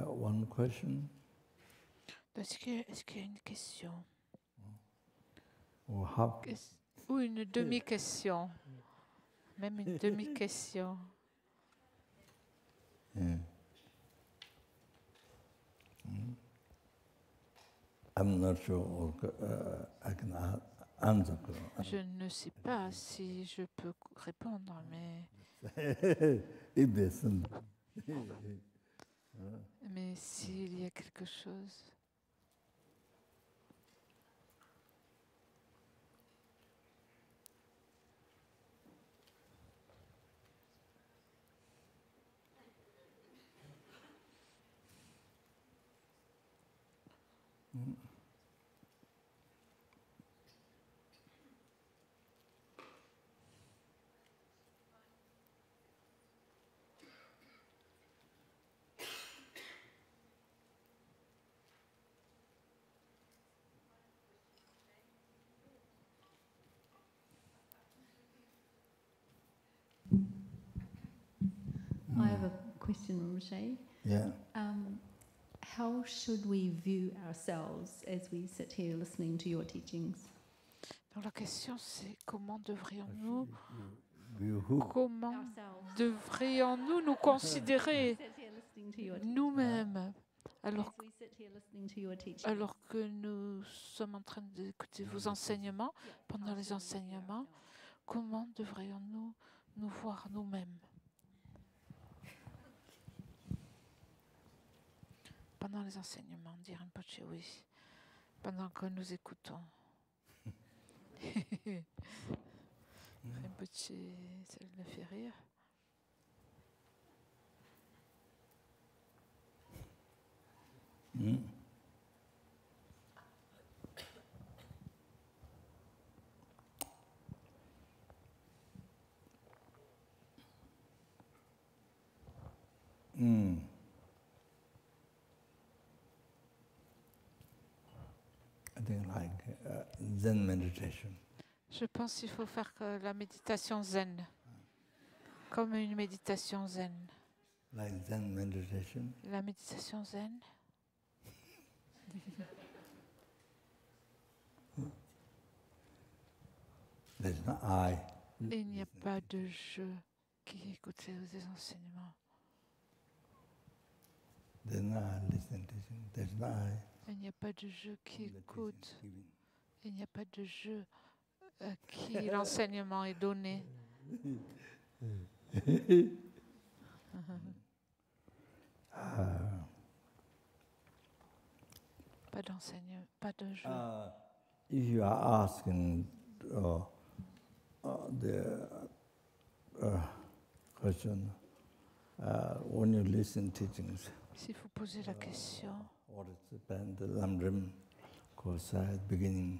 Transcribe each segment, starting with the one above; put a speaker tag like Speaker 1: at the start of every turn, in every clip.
Speaker 1: One question.
Speaker 2: Est-ce qu'il y a une question?
Speaker 1: Ou
Speaker 2: une demi-question. Même une demi-question.
Speaker 1: Yeah. I'm not sure I can answer.
Speaker 2: Je ne sais pas si je peux répondre, mais... mais s'il y a quelque chose...
Speaker 3: I have a question, Rinpoche.
Speaker 1: Yeah.
Speaker 3: How should we view ourselves as we sit here listening to your teachings?
Speaker 2: Donc la question c'est comment devrions-nous nous considérer nous-mêmes alors que nous sommes en train d'écouter vos enseignements, pendant les enseignements, comment devrions-nous nous voir nous-mêmes? Pendant les enseignements, dit Rinpoche, oui, pendant que nous écoutons. Rinpoche, ça le fait rire.
Speaker 1: I think like Zen meditation.
Speaker 2: Je pense qu'il faut faire la méditation zen, comme une méditation zen.
Speaker 1: Like Zen meditation.
Speaker 2: La méditation zen.
Speaker 1: There's no I.
Speaker 2: Il n'y a pas de je qui écoute les enseignements.
Speaker 1: There's no I listening to teaching. There's no I.
Speaker 2: Il n'y a pas de je qui écoute. Il n'y a pas de je à qui l'enseignement est donné. Pas d'enseignement, pas de je.
Speaker 1: If you are asking the question, when you listen teachings,
Speaker 2: si vous posez la question,
Speaker 1: what is the Lamrim course at the beginning?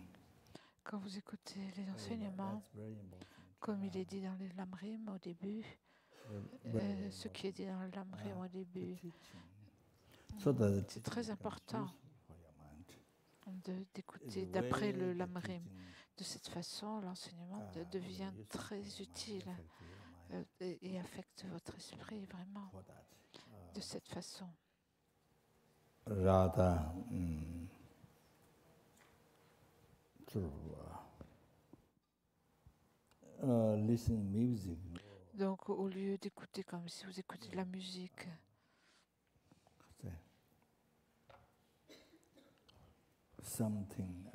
Speaker 2: Quand vous écoutez les enseignements, comme il est dit dans le Lamrim au début, ce qui est dit dans le Lamrim au début, c'est très important d'écouter d'après le Lamrim. De cette façon, l'enseignement devient très utile et affecte votre esprit vraiment de cette façon.
Speaker 1: Rather, listening music.
Speaker 2: Donc, au lieu d'écouter comme si vous écoutez de la musique,
Speaker 1: something.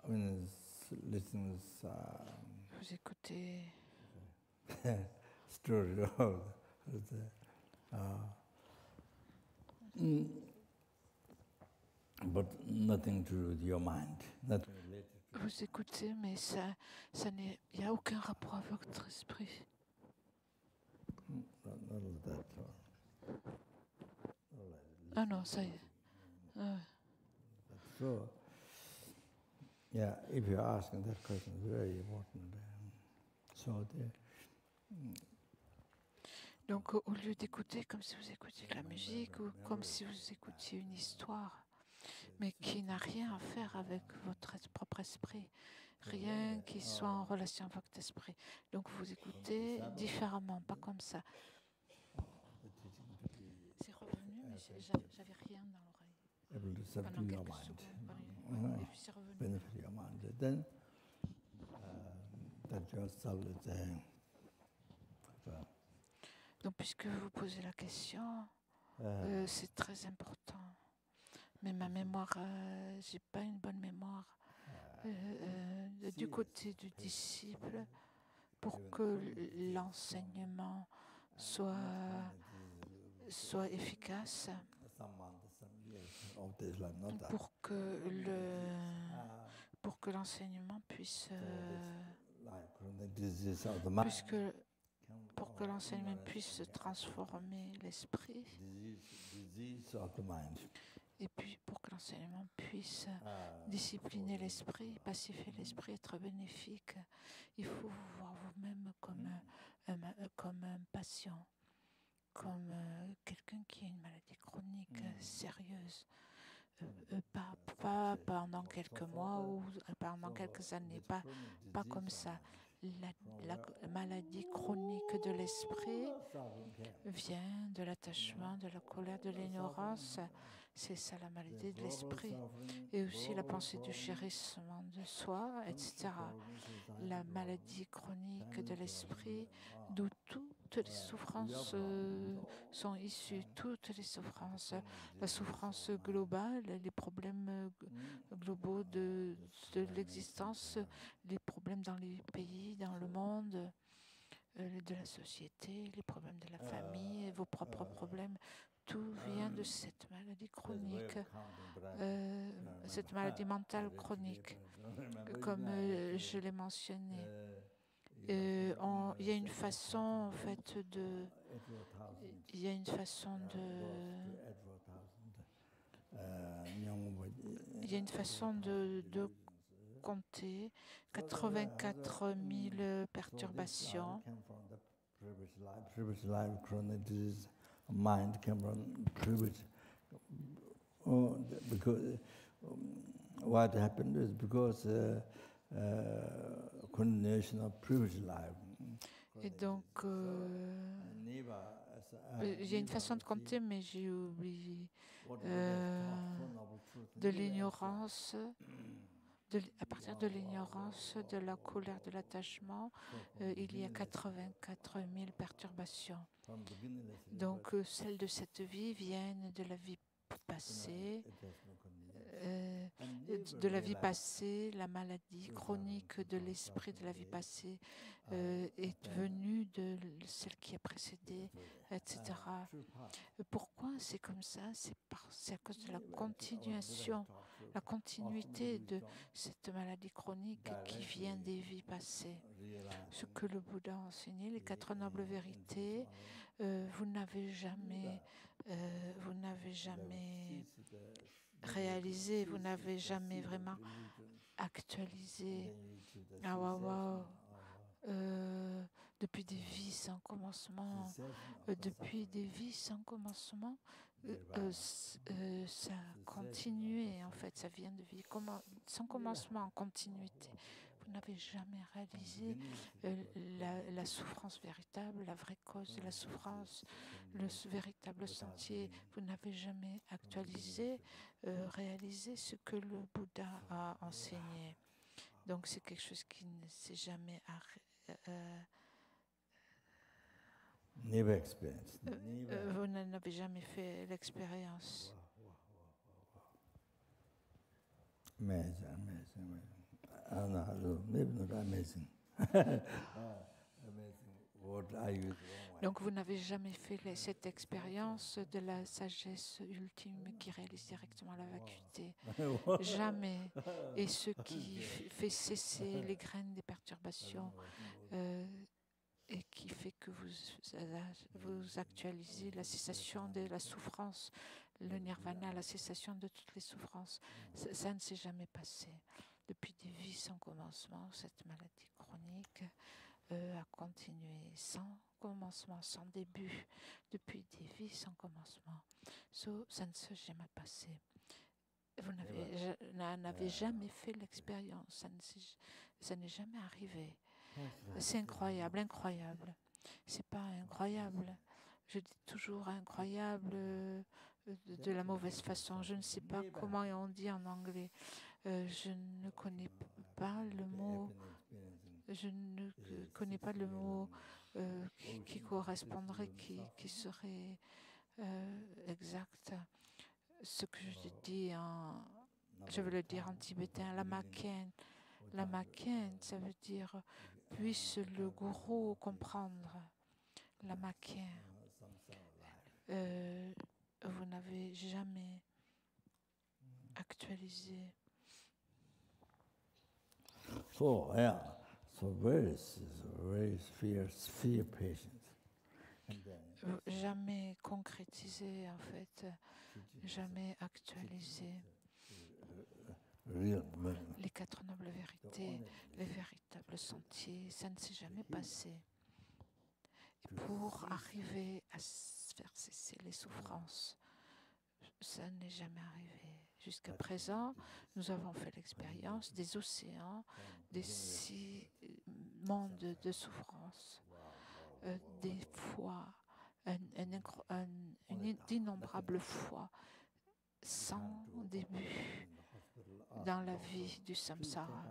Speaker 1: I mean, listening.
Speaker 2: Vous écoutez.
Speaker 1: Story of but nothing to do with your mind. Nothing related to
Speaker 2: Vous écoutez, mais il n'y a aucun rapport avec votre esprit.
Speaker 1: not like that.
Speaker 2: Ah non, ça y est. Ah.
Speaker 1: So, yeah, if you're asking that question, it's very important. So,
Speaker 2: Donc, au lieu d'écouter comme si vous écoutiez de la musique ou comme si vous écoutiez une histoire, mais qui n'a rien à faire avec votre propre esprit, rien qui soit en relation avec votre esprit. Donc, vous écoutez différemment, pas comme ça. C'est revenu, mais j'avais rien dans l'oreille.
Speaker 1: able to subdue
Speaker 2: Pendant
Speaker 1: your
Speaker 2: quelques
Speaker 1: mind,
Speaker 2: secondes, et puis c'est revenu.
Speaker 1: benefit your mind. Then that yourself is
Speaker 2: Donc, puisque vous posez la question, c'est très important. Mais ma mémoire, j'ai pas une bonne mémoire du côté du disciple pour que l'enseignement soit efficace, pour que l'enseignement puisse pour que l'enseignement puisse transformer l'esprit, et puis pour que l'enseignement puisse discipliner l'esprit, pacifier l'esprit, être bénéfique, il faut vous voir vous-même comme un patient, comme quelqu'un qui a une maladie chronique sérieuse. Pas pendant quelques mois ou pendant quelques années, pas comme ça. La maladie chronique de l'esprit vient de l'attachement, de la colère, de l'ignorance. C'est ça la maladie de l'esprit. Et aussi la pensée du chérissement de soi, etc. La maladie chronique de l'esprit, d'où toutes les souffrances sont issues, toutes les souffrances. La souffrance globale, les problèmes globaux de l'existence, les problèmes dans les pays, dans le monde, de la société, les problèmes de la famille, vos propres problèmes, tout vient de cette maladie chronique, cette maladie mentale chronique, comme je l'ai mentionné. Il y a une façon, en fait, il y a une façon de compter 84 000 perturbations.
Speaker 1: Previous life, chronic disease, mind came from previous. Because what happened is because continuation of previous life.
Speaker 2: Et donc, il y a une façon de compter, mais j'ai oublié de l'ignorance. À partir de l'ignorance, de la colère, de l'attachement, il y a 84 000 perturbations. Donc, celles de cette vie viennent de la vie passée, la maladie chronique de l'esprit de la vie passée est venue de celle qui a précédé, etc. Pourquoi c'est comme ça? C'est à cause de la continuation, la continuité de cette maladie chronique qui vient des vies passées. Ce que le Bouddha a enseigné, les 4 nobles vérités, vous n'avez jamais réalisé, vous n'avez jamais vraiment actualisé. Depuis des vies sans commencement, ça a continué, en fait, ça vient de vie sans commencement, en continuité. Vous n'avez jamais réalisé la souffrance véritable, la vraie cause de la souffrance, le véritable sentier. Vous n'avez jamais actualisé, réalisé ce que le Bouddha a enseigné. Donc c'est quelque chose qui ne s'est jamais
Speaker 1: Never experienced.
Speaker 2: vous n'avez jamais fait l'expérience.
Speaker 1: Amazing. I don't know, maybe not amazing. Amazing
Speaker 2: Donc vous n'avez jamais fait cette expérience de la sagesse ultime qui réalise directement la vacuité. Jamais. Et ce qui fait cesser les graines des perturbations et qui fait que vous actualisez la cessation de la souffrance, le nirvana, la cessation de toutes les souffrances. Ça ne s'est jamais passé. Depuis des vies sans commencement, cette maladie chronique a continué sans commencement, sans début, depuis des vies sans commencement. Ça ne s'est jamais passé. Vous n'avez jamais fait l'expérience, ça n'est jamais arrivé. C'est incroyable, incroyable. C'est pas incroyable. Je dis toujours incroyable de la mauvaise façon. Je ne sais pas comment on dit en anglais. Je ne connais pas le mot. Je ne connais pas le mot qui correspondrait, qui serait exact. Ce que je dis je veux le dire en tibétain, la maquin. La maquin, ça veut dire puisse le gourou comprendre. La maquin. Vous n'avez jamais actualisé.
Speaker 1: So very fear patients.
Speaker 2: Jamais concrétisé, en fait, jamais actualisé. Les 4 nobles vérités, les véritables sentiers, ça ne s'est jamais passé. Et pour arriver à faire cesser les souffrances, ça n'est jamais arrivé. Jusqu'à présent, nous avons fait l'expérience des océans, des 6 mondes de souffrance, des fois, d'innombrables fois, sans début dans la vie du samsara.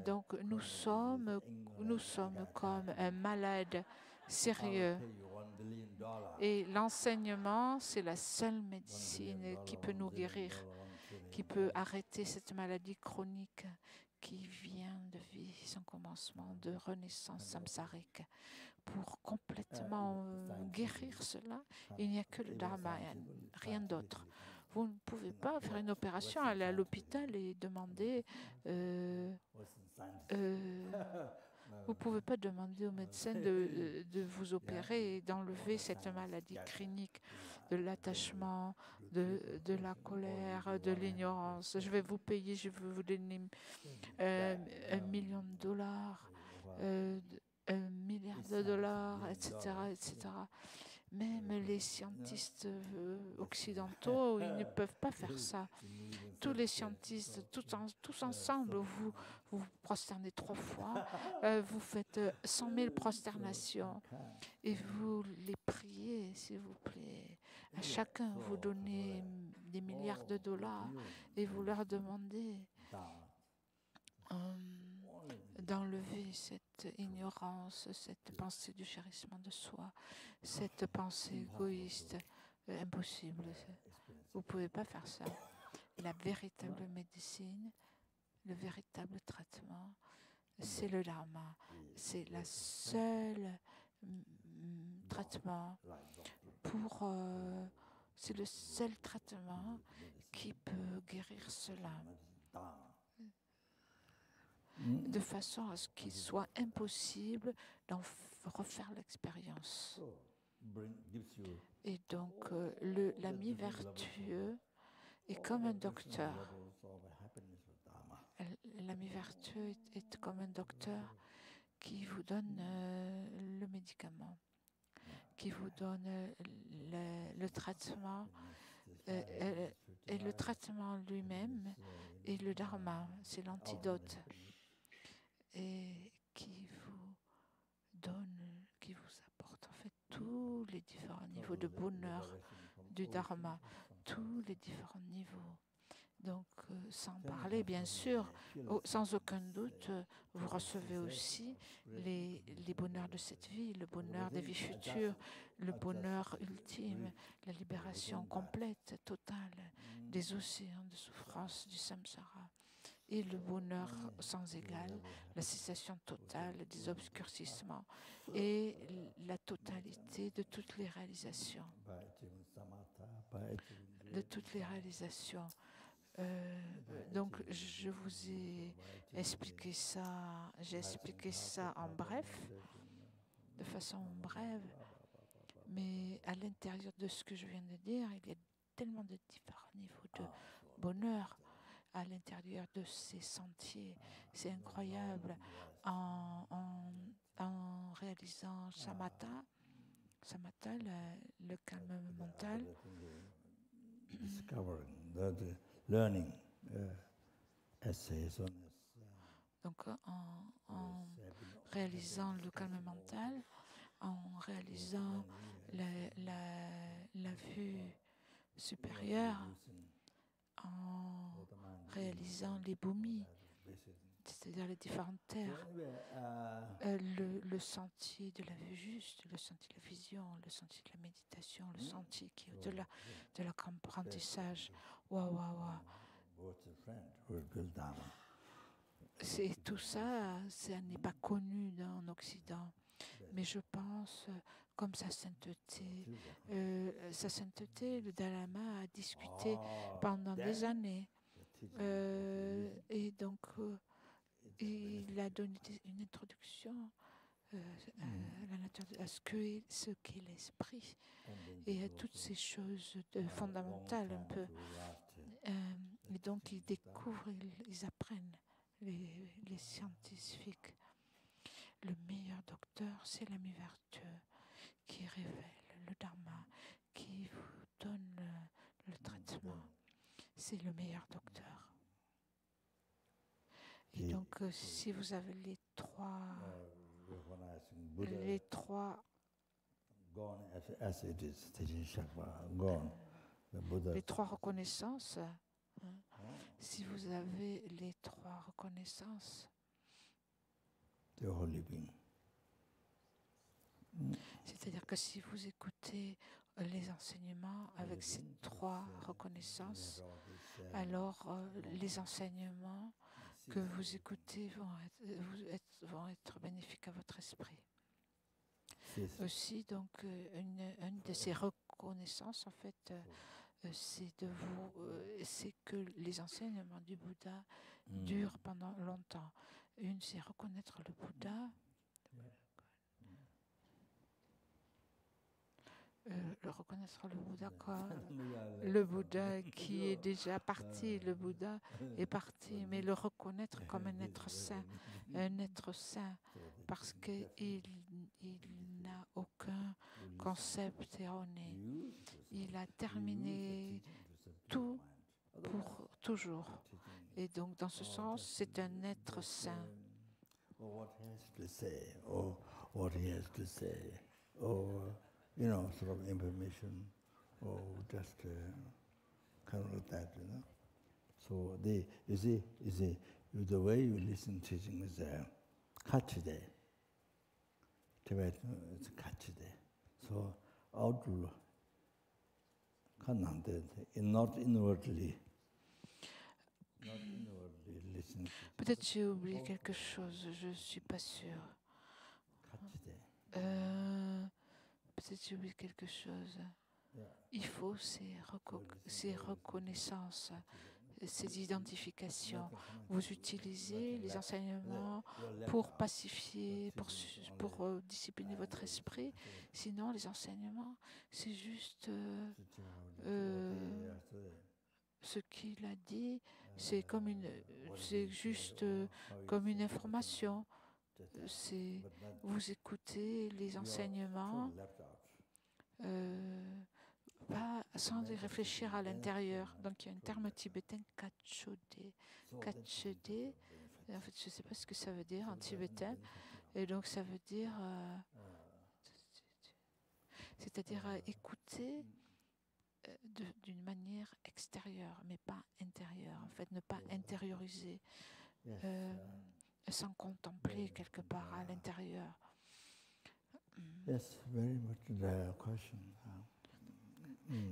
Speaker 2: Donc nous sommes comme un malade sérieux. Et l'enseignement, c'est la seule médecine qui peut nous guérir, qui peut arrêter cette maladie chronique qui vient de vie sans commencement, de renaissance samsarique. Pour complètement guérir cela, il n'y a que le Dharma, rien d'autre. Vous ne pouvez pas faire une opération, aller à l'hôpital et demander... vous ne pouvez pas demander au médecin de vous opérer et d'enlever cette maladie clinique de l'attachement, de la colère, de l'ignorance. Je vais vous payer, je vais vous donner $1 million, $1 milliard, etc., etc. Même les scientistes occidentaux, ils ne peuvent pas faire ça. Tous les scientistes, tous ensemble, vous vous prosternez 3 fois, vous faites 100 000 prosternations et vous les priez, s'il vous plaît. À chacun, vous donnez des milliards de dollars et vous leur demandez d'enlever cette ignorance, cette pensée du chérissement de soi, cette pensée égoïste. Impossible. Vous ne pouvez pas faire ça. La véritable médecine, le véritable traitement, c'est le Dharma. C'est la seule traitement c'est le seul traitement qui peut guérir cela. De façon à ce qu'il soit impossible d'en refaire l'expérience. Et donc, l'ami vertueux est comme un docteur. L'ami vertueux est comme un docteur qui vous donne le médicament, qui vous donne le traitement, et le traitement lui-même est le dharma, c'est l'antidote, et qui vous donne, qui vous apporte en fait tous les différents niveaux de bonheur du dharma, tous les différents niveaux. Donc, sans parler, bien sûr, sans aucun doute, vous recevez aussi les bonheurs de cette vie, le bonheur des vies futures, le bonheur ultime, la libération complète, totale des océans de souffrance du samsara. et le bonheur sans égal, la cessation totale des obscurcissements et la totalité de toutes les réalisations. De toutes les réalisations. Donc, je vous ai expliqué ça, j'ai expliqué ça en bref, de façon brève, mais à l'intérieur de ce que je viens de dire, il y a tellement de différents niveaux de bonheur à l'intérieur de ces sentiers. C'est incroyable. En réalisant samatha, le calme mental,
Speaker 1: learning
Speaker 2: donc en réalisant le calme mental, en réalisant la vue supérieure, en réalisant les bhumis, c'est-à-dire les différentes terres, le sentier de la vue juste, le sentier de la vision, le sentier de la méditation, le sentier qui est au-delà de l'apprentissage. C'est tout ça, ça n'est pas connu en Occident, mais je pense, comme sa sainteté, le Dalai Lama a discuté pendant des années, et donc il a donné une introduction à ce qu'est l'esprit et à toutes ces choses fondamentales un peu. Et donc ils découvrent, ils apprennent, les scientifiques. Le meilleur docteur, c'est l'ami vertueux qui révèle le dharma, qui vous donne le traitement. C'est le meilleur docteur. Et donc, si vous avez les trois reconnaissances, si vous avez les trois reconnaissances, c'est-à-dire que si vous écoutez les enseignements avec ces trois reconnaissances, alors les enseignements que vous écoutez vont être bénéfiques à votre esprit. Aussi, donc, une de ces reconnaissances, en fait, c'est que les enseignements du Bouddha durent pendant longtemps. Une, c'est reconnaître le Bouddha. Reconnaître le Bouddha, quoi. Le Bouddha qui est déjà parti, le Bouddha est parti, mais le reconnaître comme un être saint, parce qu'il n'a aucun concept erroné. Il a terminé tout pour toujours. Et donc, dans ce sens, c'est un être saint.
Speaker 1: Sort of information, or just kind of like that, So you see, the way you listen to teaching is kachide. Tibetan, it's kachide. So outward, not inwardly listen.
Speaker 2: Peut-être j'ai oublié quelque chose, je ne suis pas sûre. Peut-être j'ai oublié quelque chose. Il faut ces reconnaissances, ces identifications. Vous utilisez les enseignements pour pacifier, pour discipliner votre esprit. Sinon, les enseignements, c'est juste ce qu'il a dit. C'est juste comme une information. Vous écoutez les enseignements pas sans y réfléchir à l'intérieur. Donc il y a un terme tibétain, kachode. Kachode, en fait je ne sais pas ce que ça veut dire en tibétain, et donc ça veut dire c'est-à-dire écouter d'une manière extérieure, mais pas intérieure, en fait ne pas intérioriser, sans contempler quelque part à l'intérieur.
Speaker 1: Yes, very much the question.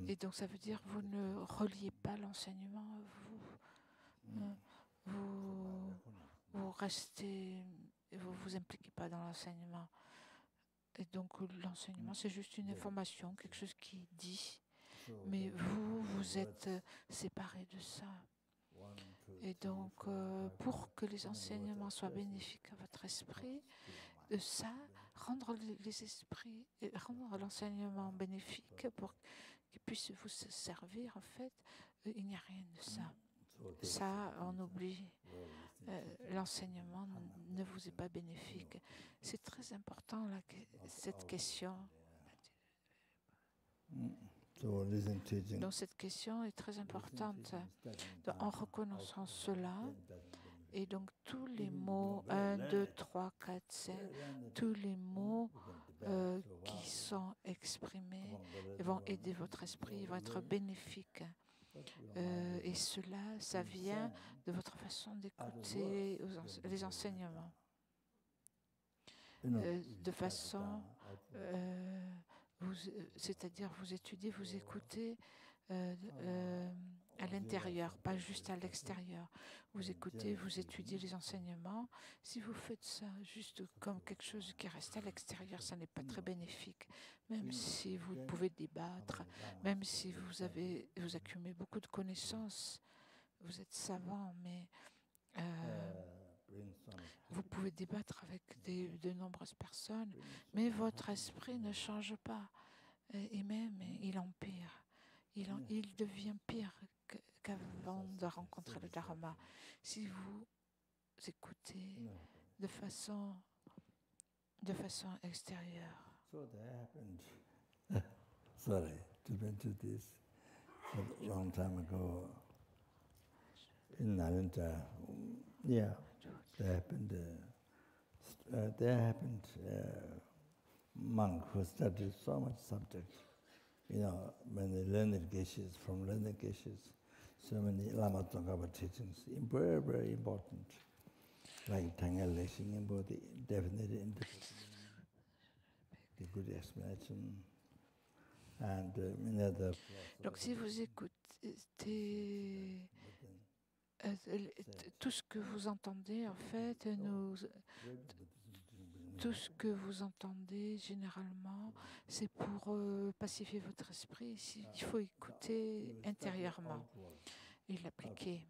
Speaker 2: Et donc ça veut dire vous ne reliez pas l'enseignement, vous restez, vous vous impliquez pas dans l'enseignement. Et donc l'enseignement, c'est juste une information, quelque chose qui dit. Mais vous, vous êtes séparés de ça. Et donc, pour que les enseignements soient bénéfiques à votre esprit, de ça, rendre les esprits, rendre l'enseignement bénéfique pour qu'il puisse vous servir, en fait, il n'y a rien de ça. Ça, on oublie. L'enseignement ne vous est pas bénéfique. C'est très important, cette question. Donc, cette question est très importante. Donc, en reconnaissant cela, et donc tous les mots 1, 2, 3, 4, 5, tous les mots qui sont exprimés vont aider votre esprit, vont être bénéfiques. Et cela, ça vient de votre façon d'écouter les enseignements. De façon, c'est-à-dire vous étudiez, vous écoutez à l'intérieur, pas juste à l'extérieur. Vous écoutez, vous étudiez les enseignements. Si vous faites ça juste comme quelque chose qui reste à l'extérieur, ça n'est pas très bénéfique. Même si vous pouvez débattre, même si vous accumulez beaucoup de connaissances, vous êtes savant, mais vous pouvez débattre avec de nombreuses personnes, mais votre esprit ne change pas. Et même, il empire. Il devient pire qu'avant de rencontrer le Dharma. Si vous écoutez de façon extérieure.
Speaker 1: Sorry to mention this. A long time ago in Nalanda, there happened monk who studied so much subject. When they learned geshes, from learned geshes, so many Lama Tsongkhapa teachings, very, very important, like Tangal Leshing, the definite interpretation, the good explanation, and many other.
Speaker 2: Donc, si vous écoutez tout ce que vous entendez, en fait, tout ce que vous entendez généralement, c'est pour pacifier votre esprit. Il faut écouter intérieurement et l'appliquer.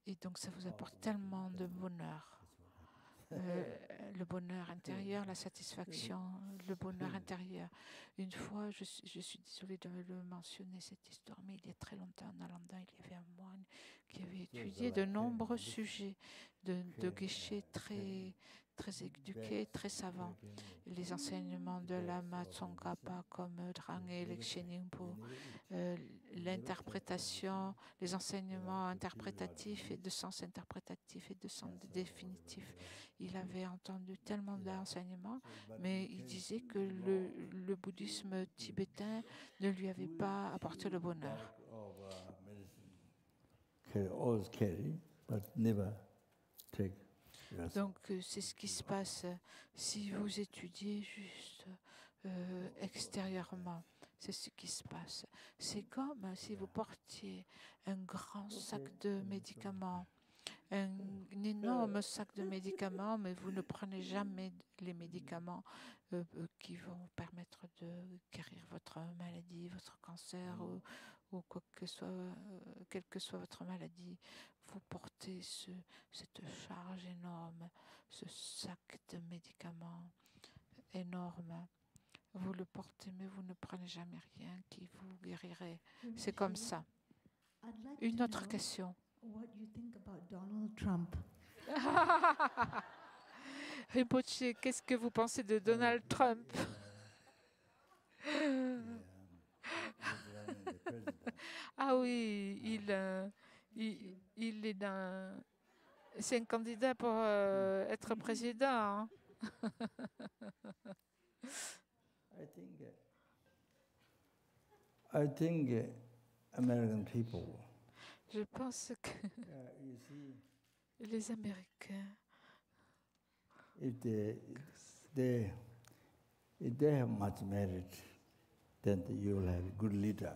Speaker 2: Et donc ça vous apporte tellement de bonheur. Le bonheur intérieur, la satisfaction, le bonheur intérieur. Une fois, je suis désolée de le mentionner cette histoire, mais il y a très longtemps, en Nalanda, il y avait un moine qui avait étudié de nombreux sujets de geshe très éduqués, très savants. Les enseignements de Lama Tsongkhapa comme Drange, Lekshe Ningpo, l'interprétation, les enseignements interprétatifs et de sens interprétatif et de sens définitif. Il avait entendu tellement d'enseignements, mais il disait que le bouddhisme tibétain ne lui avait pas apporté le bonheur. Donc, c'est ce qui se passe si vous étudiez juste extérieurement. C'est ce qui se passe. C'est comme si vous portiez un grand sac de médicaments, un énorme sac de médicaments, mais vous ne prenez jamais les médicaments qui vont permettre de guérir votre maladie, votre cancer ou quoi que soit, quelle que soit votre maladie. Vous portez cette charge énorme, ce sac de médicaments énorme. Vous le portez, mais vous ne prenez jamais rien qui vous guérirait. C'est comme ça. Une autre question.
Speaker 3: What you think about Donald Trump?
Speaker 2: Rinpoche, qu'est-ce que vous pensez de Donald Trump? Ah oui, il est c'est un candidat pour être président. Hein?
Speaker 1: I think American people.
Speaker 2: Je pense que les Américains,
Speaker 1: if they have much merit, then you will have a good leader.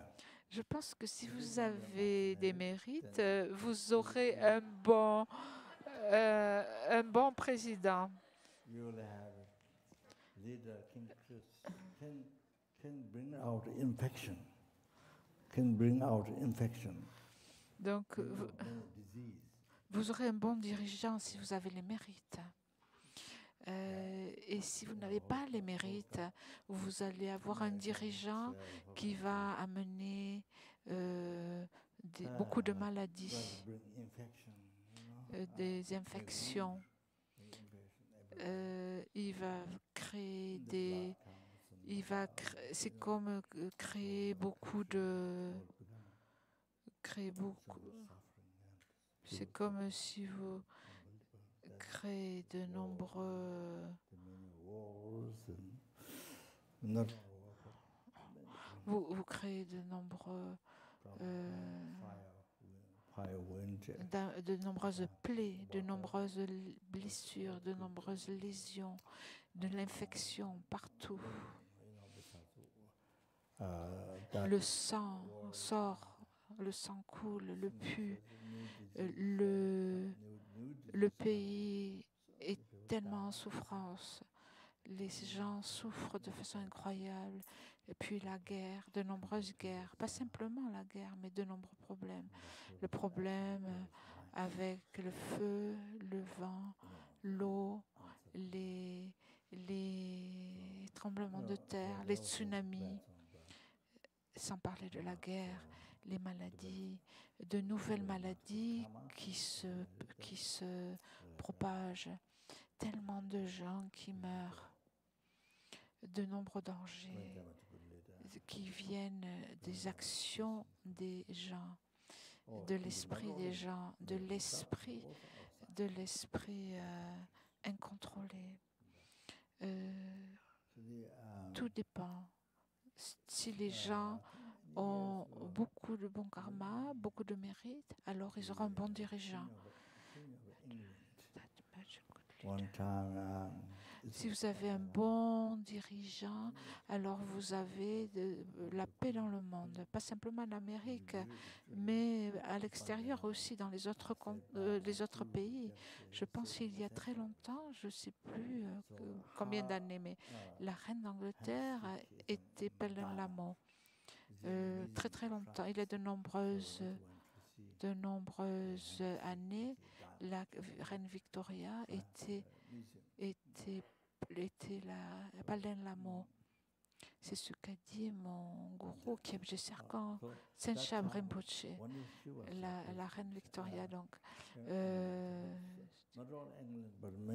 Speaker 2: Je pense que si vous avez des mérites, vous aurez un bon un bon président.
Speaker 1: You will have leader can bring out infection. Can bring out infection.
Speaker 2: Donc, vous aurez un bon dirigeant si vous avez les mérites. Et si vous n'avez pas les mérites, vous allez avoir un dirigeant qui va amener beaucoup de maladies, des infections. Il va créer des... c'est comme créer beaucoup de... C'est comme si vous créez de nombreux... Vous créez de nombreux... de nombreuses plaies, de nombreuses blessures, de nombreuses lésions, de l'infection partout. Le sang sort, le sang coule, le pue. Le pays est tellement en souffrance. Les gens souffrent de façon incroyable. Et puis la guerre, de nombreuses guerres. Pas simplement la guerre, mais de nombreux problèmes. Le problème avec le feu, le vent, l'eau, les tremblements de terre, les tsunamis. Sans parler de la guerre, les maladies, de nouvelles maladies qui se propagent, tellement de gens qui meurent, de nombreux dangers qui viennent des actions des gens, de l'esprit des gens, de l'esprit incontrôlé. Tout dépend. Si les gens ont beaucoup de bon karma, beaucoup de mérite, alors ils auront un bon dirigeant. Si vous avez un bon dirigeant, alors vous avez la paix dans le monde, pas simplement en Amérique, mais à l'extérieur aussi, dans les autres pays. Je pense qu'il y a très longtemps, je ne sais plus combien d'années, mais la reine d'Angleterre était Pelham Lamo. Très très longtemps, il y a de nombreuses années, la reine Victoria était la Pelham Lamo. C'est ce qu'a dit mon gourou Kyabje Serkan, Senchab Rinpoche, la reine Victoria. Donc,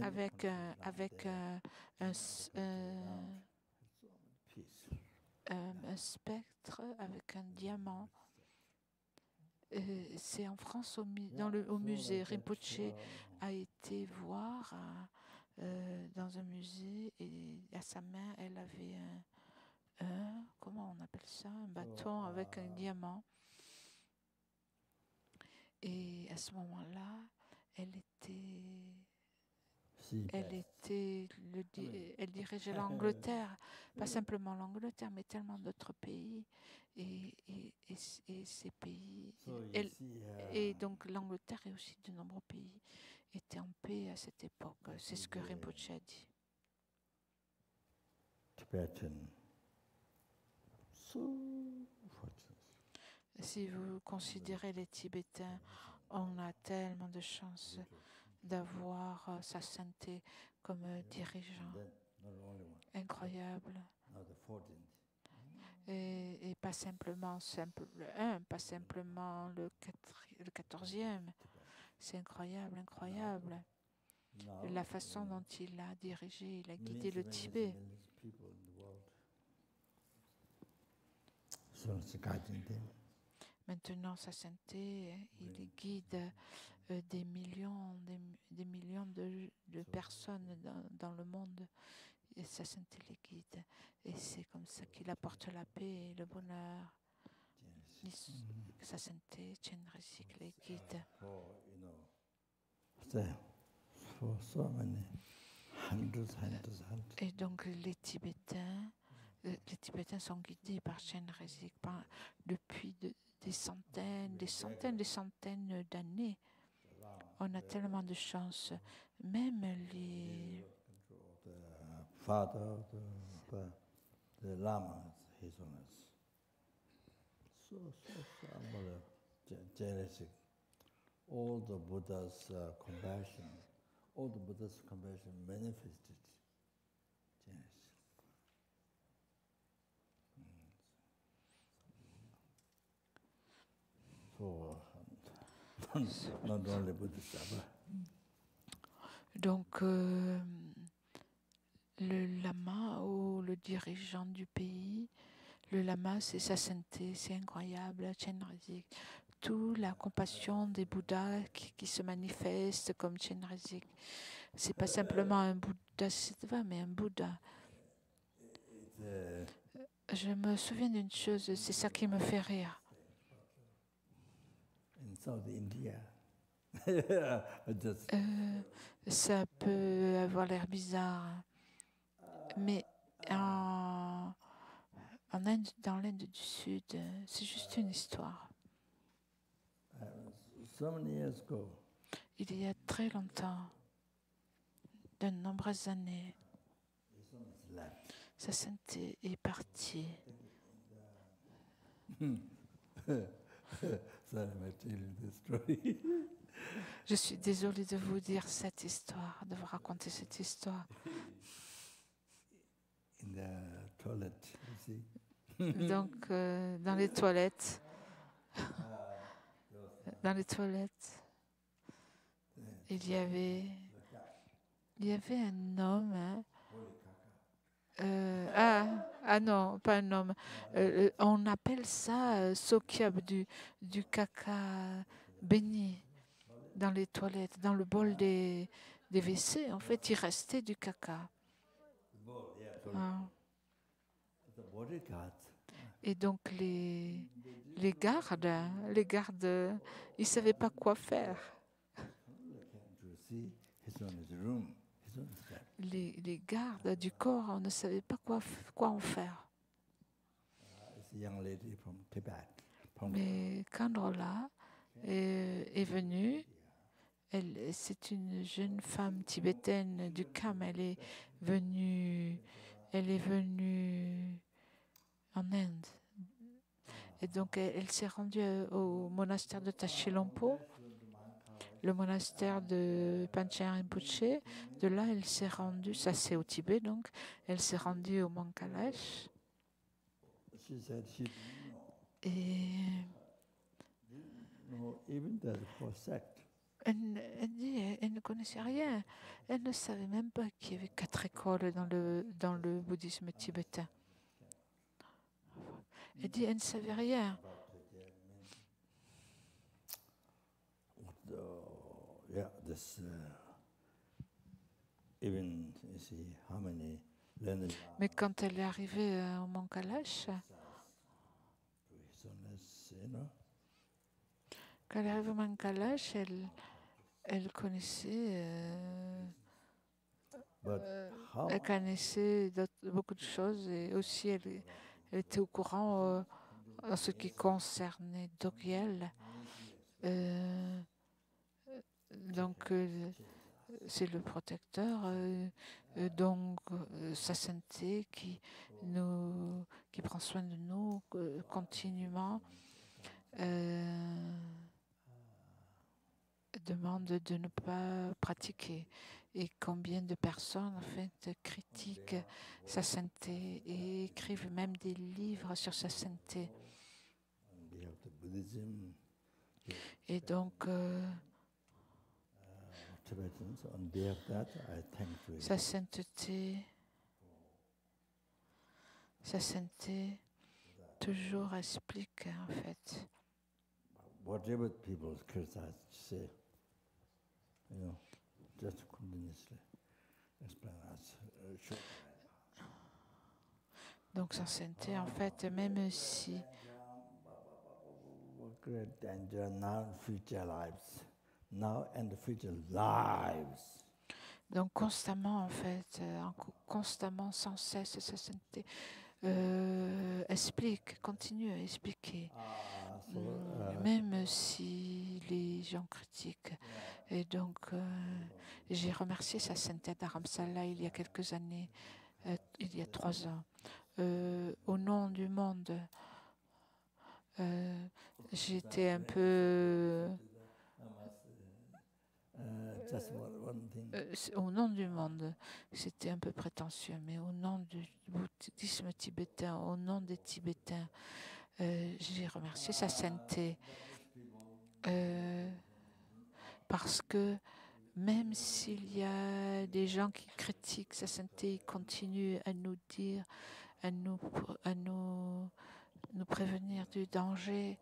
Speaker 2: avec un spectre, avec un diamant. C'est en France, au musée. Rinpoche a été voir dans un musée et à sa main, elle avait comment on appelle ça, un bâton avec un diamant. Et à ce moment-là, elle dirigeait l'Angleterre, pas simplement l'Angleterre, mais tellement d'autres pays. Et ces pays, et donc l'Angleterre et aussi de nombreux pays étaient en paix à cette époque. C'est ce que Rinpoche a dit. Si vous considérez les Tibétains, on a tellement de chance d'avoir sa sainteté comme dirigeant. Incroyable. Et pas simplement pas simplement le 14e. C'est incroyable, incroyable. La façon dont il a dirigé, il a guidé le Tibet. Maintenant, sa sainteté, il guide des millions de personnes dans le monde. Et sa sainteté les guide. Et c'est comme ça qu'il apporte la paix et le bonheur. Sa sainteté, Chenrezig les guide. Et donc les Tibétains sont guidés par Chenrezig depuis des centaines d'années. On a tellement de chance. Même les...
Speaker 1: The father, the Lama, His Holiness. So Genesis. All the Buddha's compassion, manifested Genesis. So, not only Buddhist,
Speaker 2: Donc, le lama ou le dirigeant du pays, le lama, c'est sa sainteté, c'est incroyable, Chenrezig. Toute la compassion des Bouddhas qui se manifeste comme Chenrezig. C'est pas simplement un Bouddha, mais un Bouddha. Je me souviens d'une chose, c'est ça qui me fait rire.
Speaker 1: In South India,
Speaker 2: Ça peut avoir l'air bizarre, mais en Inde, dans l'Inde du Sud, c'est juste une histoire.
Speaker 1: so many years ago,
Speaker 2: Il y a très longtemps, de nombreuses années, sa sainteté est partie.
Speaker 1: Sorry, I'm telling this story.
Speaker 2: Je suis désolée de vous dire cette histoire, de vous raconter cette histoire.
Speaker 1: In the toilet, you see.
Speaker 2: Donc, dans les toilettes, il y avait un homme. Hein, non, pas un homme. On appelle ça sokyab, du caca béni dans les toilettes, dans le bol des WC. En fait, il restait du caca. Ah. Et donc les gardes, ils ne savaient pas quoi faire. Les gardes du corps, on ne savait pas quoi en faire. Mais Kandrola est venue. C'est une jeune femme tibétaine du Kham. Elle est venue en Inde. Et donc, elle s'est rendue au monastère de Tachilampo, le monastère de Panchen Rinpoche. De là, elle s'est rendue, ça c'est au Tibet, donc, elle s'est rendue au Mont Kalash. Et elle dit, elle ne connaissait rien. Elle ne savait même pas qu'il y avait 4 écoles dans le bouddhisme tibétain. Elle dit, elle ne savait rien. Mais quand elle est arrivée au Mont Kalash, quand elle est arrivée au Mont Kalash, elle connaissait beaucoup de choses et aussi elle était au courant en ce qui concernait Doggyal. Donc c'est le protecteur, donc sa sainteté qui prend soin de nous continuellement. Demande de ne pas pratiquer. Et combien de personnes en fait critiquent sa sainteté et écrivent même des livres sur sa sainteté. Et donc sa sainteté toujours explique en fait.
Speaker 1: Whatever people criticize, say, just continuously explain us.
Speaker 2: Donc sa sainteté, en fait, même si
Speaker 1: great danger now and future lives.
Speaker 2: Donc constamment, en fait, constamment, sans cesse, sa sainteté continue à expliquer. Même si les gens critiquent, Et donc, j'ai remercié sa sainteté Dharamsala il y a quelques années, il y a 3 ans. Au nom du monde, j'étais un peu... au nom du monde, c'était un peu prétentieux, mais au nom du bouddhisme tibétain, au nom des Tibétains, j'ai remercié sa sainteté. Parce que même s'il y a des gens qui critiquent sa sainteté, ils continuent à nous dire, à nous prévenir du danger,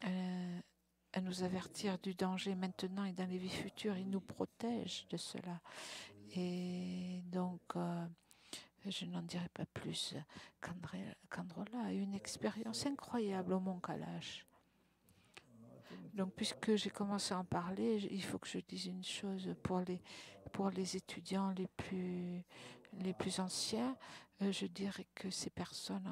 Speaker 2: à nous avertir du danger maintenant et dans les vies futures. Il nous protège de cela. Et donc, je n'en dirai pas plus. Kandrola a eu une expérience incroyable au Mont Kailash. Donc, puisque j'ai commencé à en parler, il faut que je dise une chose pour les étudiants les plus anciens. Je dirais que ces personnes,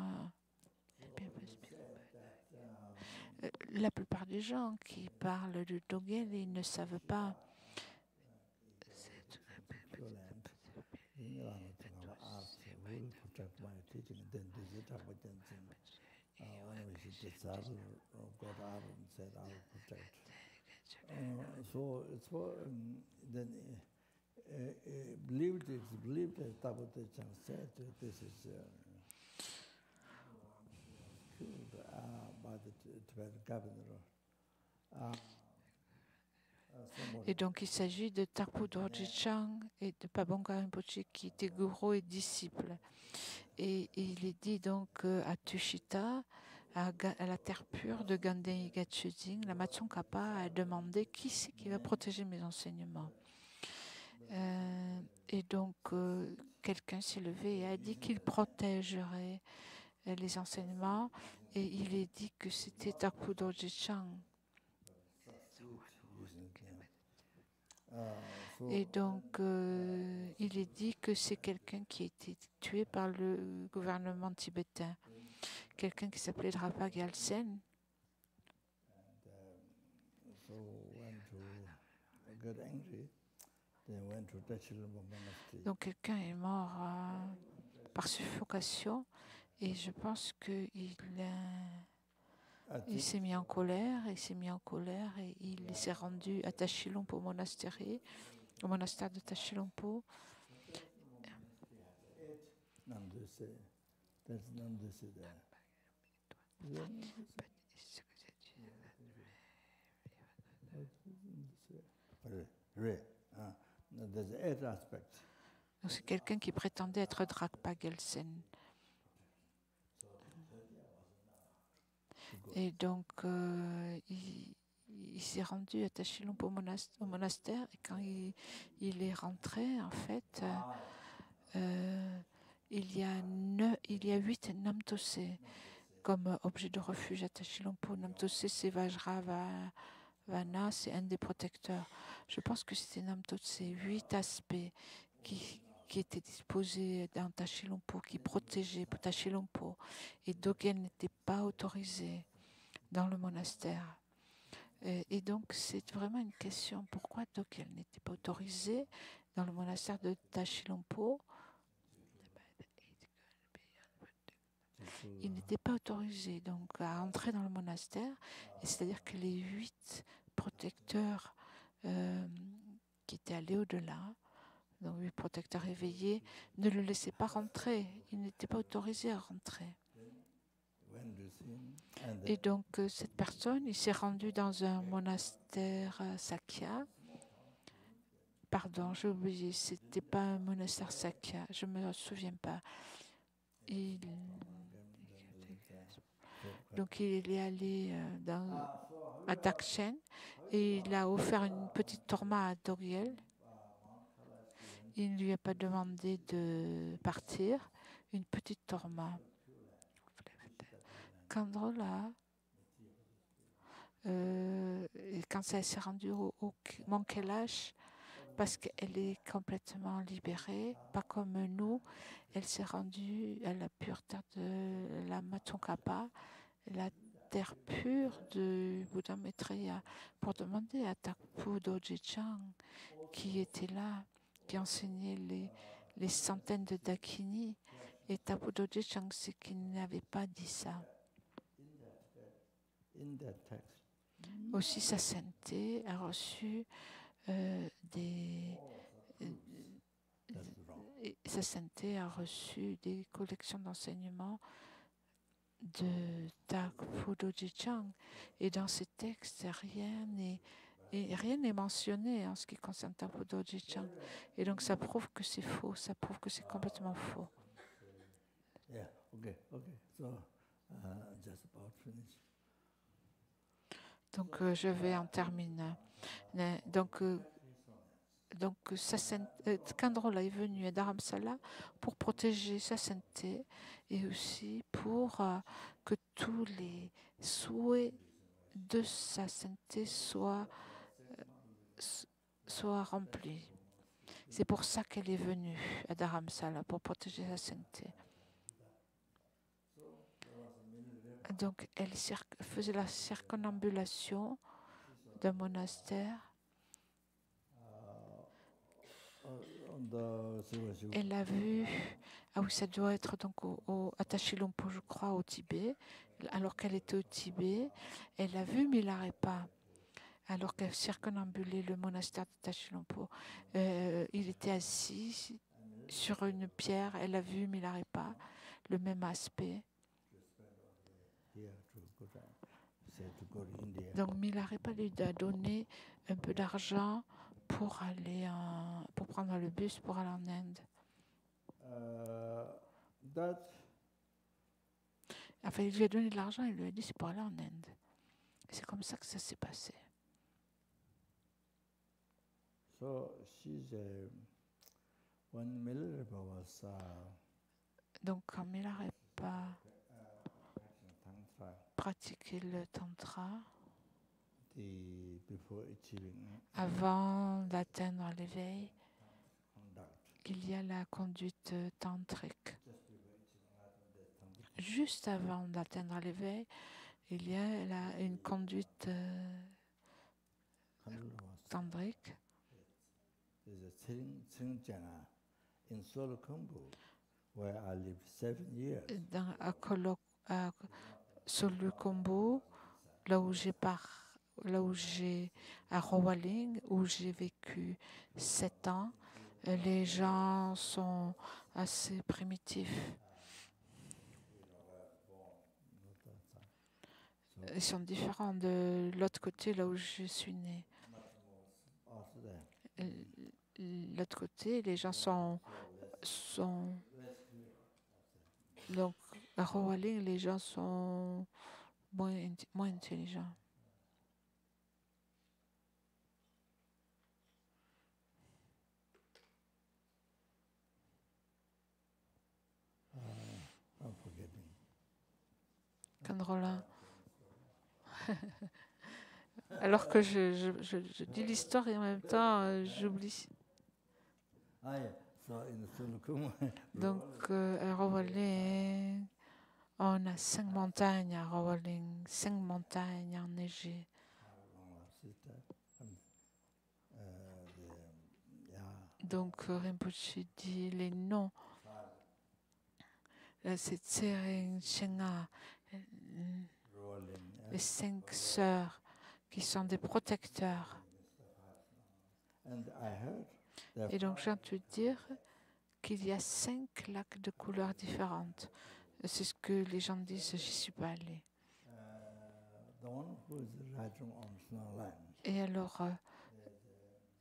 Speaker 2: la plupart des gens qui parlent de Dogen, ils ne savent pas.
Speaker 1: So it's then it's believed as Tapo Te Chang said, this is killed by the Tibetan governor.
Speaker 2: Et donc il s'agit de Tarpo Dorje Chang et de Pabongka Rinpoche qui étaient gourou et disciples. Et il est dit donc à Tushita, à la terre pure de Ganden Yigat Chödzing, la Matsongkhapa a demandé qui c'est qui va protéger mes enseignements. Et donc quelqu'un s'est levé et a dit qu'il protégerait les enseignements, et il est dit que c'était Tarpo Dorje Chang. Et donc, il est dit que c'est quelqu'un qui a été tué par le gouvernement tibétain, quelqu'un qui s'appelait Drapa Gyaltsen. Donc, quelqu'un est mort par suffocation, et je pense qu'il s'est mis en colère, et il s'est rendu à Tashilhunpo au monastère de Tashilhunpo. Donc c'est quelqu'un qui prétendait être Drapa Gyaltsen. Et donc, il s'est rendu à Tashilhunpo au monastère, et quand il est rentré, en fait, il y a 8 Namtose comme objet de refuge à Tashilhunpo. Namtose, c'est Vajravana, c'est un des protecteurs. Je pense que c'était Namtose, 8 aspects qui étaient disposés dans Tashilhunpo, qui protégeaient Tashilhunpo. Et Dogen n'était pas autorisé dans le monastère. Et donc, c'est vraiment une question. Pourquoi Dogen n'était pas autorisé dans le monastère de Tashilhunpo? Il n'était pas autorisé donc à entrer dans le monastère, et c'est-à-dire que les 8 protecteurs qui étaient allés au-delà, donc 8 protecteurs éveillés, ne le laissaient pas rentrer. Il n'était pas autorisé à rentrer. Et donc cette personne, il s'est rendu dans un monastère Sakya. Pardon, j'ai oublié, c'était pas un monastère Sakya, je me souviens pas. Donc il est allé à Dakshen, et il a offert une petite torma à Dorgyel. Il ne lui a pas demandé de partir, une petite torma. Kandrola, quand ça s'est rendu au Mont Kailash, parce qu'elle est complètement libérée, pas comme nous, elle s'est rendue à la pure terre de la Matsongkhapa, la terre pure du Bouddha Maitreya pour demander à Tapu Doji Chang, qui était là, qui enseignait les centaines de Dakini, et Tapu Doji Chang, c'est qu'il n'avait pas dit ça.
Speaker 1: In that text,
Speaker 2: Aussi, sa sainteté a reçu sa sainteté a reçu des collections d'enseignements de Tapu Doji Chang. Et dans ces textes, rien n'est mentionné en ce qui concerne Tapu Doji Chang. Et donc, ça prouve que c'est faux, ça prouve que c'est complètement faux.
Speaker 1: yeah, okay. So, just about finished.
Speaker 2: Donc, je vais en terminer. Donc, Kandrola est venu à Dharamsala pour protéger sa sainteté et aussi pour que tous les souhaits de sa sainteté soient remplis. C'est pour ça qu'elle est venue à Dharamsala, pour protéger sa sainteté. Donc, elle faisait la circumambulation d'un monastère. Elle a vu, oui, ça doit être donc à Tashilhunpo, je crois, au Tibet. Alors qu'elle était au Tibet, elle a vu Milarepa, alors qu'elle circumambulait le monastère de Tashilhunpo. Il était assis sur une pierre, elle a vu Milarepa, le même aspect. Donc Milarepa lui a donné un peu d'argent pour prendre le bus pour aller en Inde. Enfin, il lui a donné de l'argent et il lui a dit c'est pour aller en Inde. C'est comme ça que ça s'est passé. Donc quand Milarepa pratiquait le tantra, avant d'atteindre l'éveil, il y a la conduite tantrique. Juste avant d'atteindre l'éveil, il y a une conduite tantrique. À Solukhombu, là où j'ai à Rowaling, où j'ai vécu 7 ans, les gens sont assez primitifs. Ils sont différents de l'autre côté, là où je suis née. L'autre côté, les gens sont donc à Rowaling, les gens sont moins intelligents. Kandrola. Alors que je dis l'histoire et en même temps j'oublie. Donc à Rowaling, on a 5 montagnes à Rowaling, 5 montagnes enneigées. Donc Rinpoche dit les noms. C'est Tsering Chenga, les 5 sœurs qui sont des protecteurs. Et donc j'ai entendu dire qu'il y a 5 lacs de couleurs différentes. C'est ce que les gens disent, j'y suis pas allée. Et alors,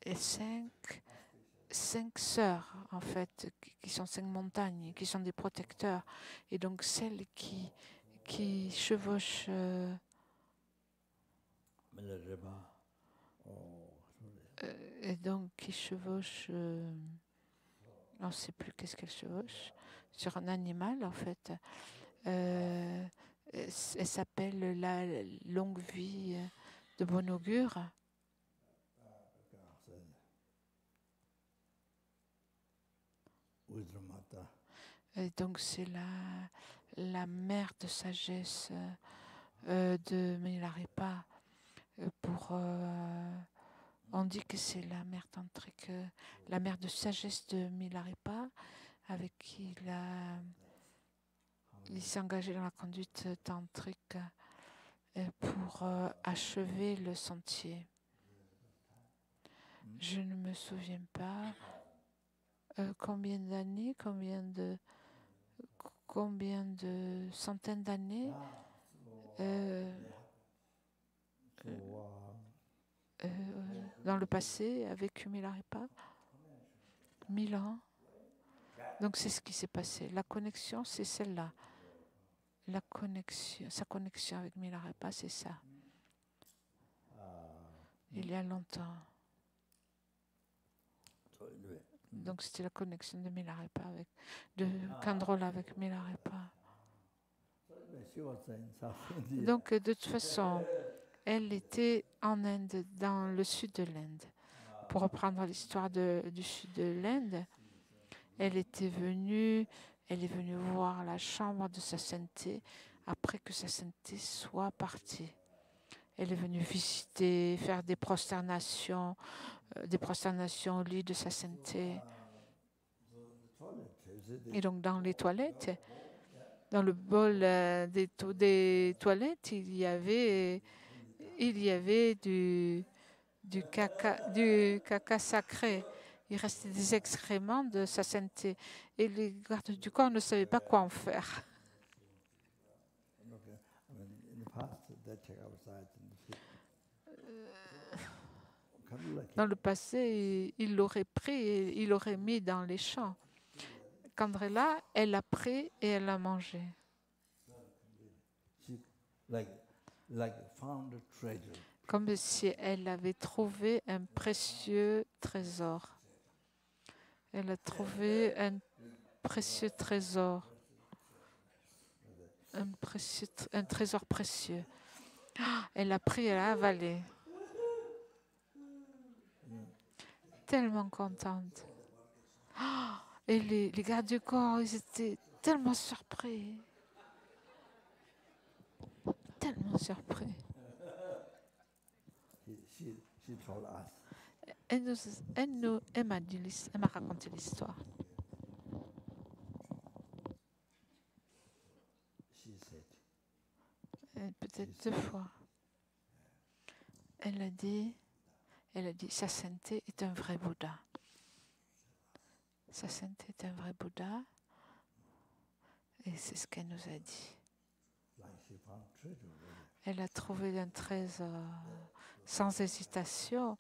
Speaker 2: 5 sœurs, en fait, qui sont 5 montagnes, qui sont des protecteurs. Et donc, celles qui chevauchent... et donc, qui chevauchent... on ne sait plus qu'est-ce qu'elles chevauchent. Sur un animal, en fait. Elle s'appelle la longue vie de bon augure. Et donc c'est la mère de sagesse de Milarepa. On dit que c'est la mère tantrique, la mère de sagesse de Milarepa, avec qui il s'est engagé dans la conduite tantrique pour achever le sentier. Je ne me souviens pas combien d'années, combien de centaines d'années dans le passé a vécu Milarepa. 1000 ans. Donc c'est ce qui s'est passé. La connexion, c'est celle-là. Sa connexion avec Milarepa, c'est ça. Il y a longtemps. Donc c'était la connexion de Milarepa de Kandrola avec Milarepa. Donc de toute façon, elle était en Inde, dans le sud de l'Inde. Pour reprendre l'histoire du sud de l'Inde, elle est venue voir la chambre de sa sainteté après que sa sainteté soit partie. Elle est venue visiter, faire des prosternations au lit de sa sainteté. Et donc dans les toilettes, dans le bol des toilettes, il y avait du caca sacré. Il restait des excréments de sa sainteté. Et les gardes du corps ne savaient pas quoi en faire. Dans le passé, il l'aurait pris et il l'aurait mis dans les champs. Kandrela, elle l'a pris et elle l'a mangé. Comme si elle avait trouvé un précieux trésor. Elle a trouvé un précieux trésor. Un trésor précieux. Elle l'a pris et elle l'a avalé. Tellement contente. Et les gardes du corps, ils étaient tellement surpris. Tellement surpris. Elle m'a raconté l'histoire. Peut-être 2 fois. Elle a dit, sa sainteté est un vrai Bouddha. Sa sainteté est un vrai Bouddha. Et c'est ce qu'elle nous a dit. Elle a trouvé un trésor sans hésitation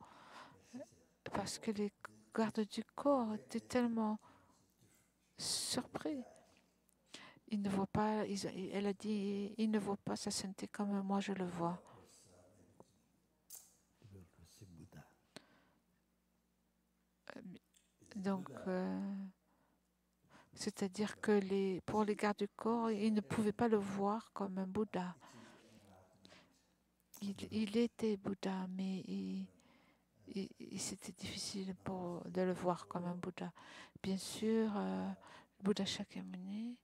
Speaker 2: parce que les gardes du corps étaient tellement surpris. Ils ne voient pas, elle a dit, ils ne voient pas sa sainteté comme moi je le vois. Donc, c'est-à-dire que pour les gardes du corps, ils ne pouvaient pas le voir comme un Bouddha. Il était Bouddha, mais c'était difficile de le voir comme un Bouddha. Bien sûr, Bouddha Shakyamuni,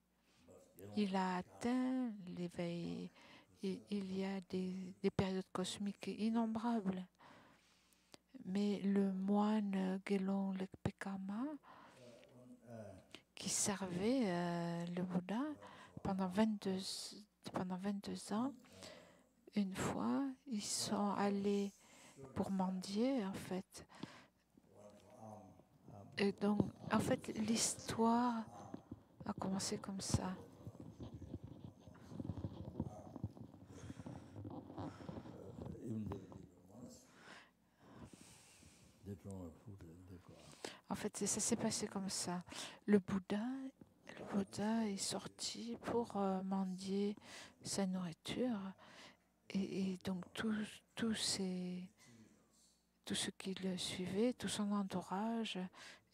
Speaker 2: il a atteint l'éveil. Il y a des périodes cosmiques innombrables. Mais le moine Gelong Lekpekama, qui servait le Bouddha pendant 22 ans, une fois, ils sont allés pour mendier, en fait. Et donc, en fait, l'histoire a commencé comme ça. En fait, ça s'est passé comme ça. Le Bouddha est sorti pour mendier sa nourriture. Et donc, tout ce qui le suivait, tout son entourage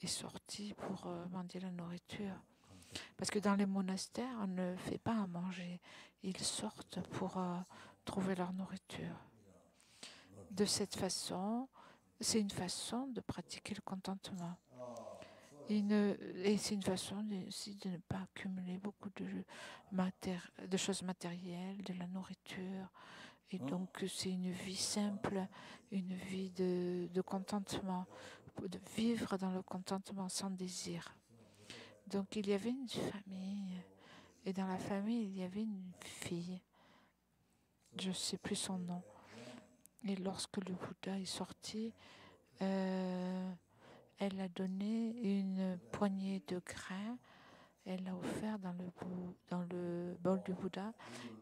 Speaker 2: est sorti pour mendier la nourriture. Parce que dans les monastères, on ne fait pas à manger. Ils sortent pour trouver leur nourriture. De cette façon, c'est une façon de pratiquer le contentement. Et c'est une façon aussi de ne pas accumuler beaucoup de choses matérielles, de la nourriture. Et donc, c'est une vie simple, une vie de contentement, de vivre dans le contentement sans désir. Donc, il y avait une famille, et dans la famille, il y avait une fille. Je ne sais plus son nom. Et lorsque le Bouddha est sorti, elle a donné une poignée de grains. Elle l'a offert dans le bol du Bouddha.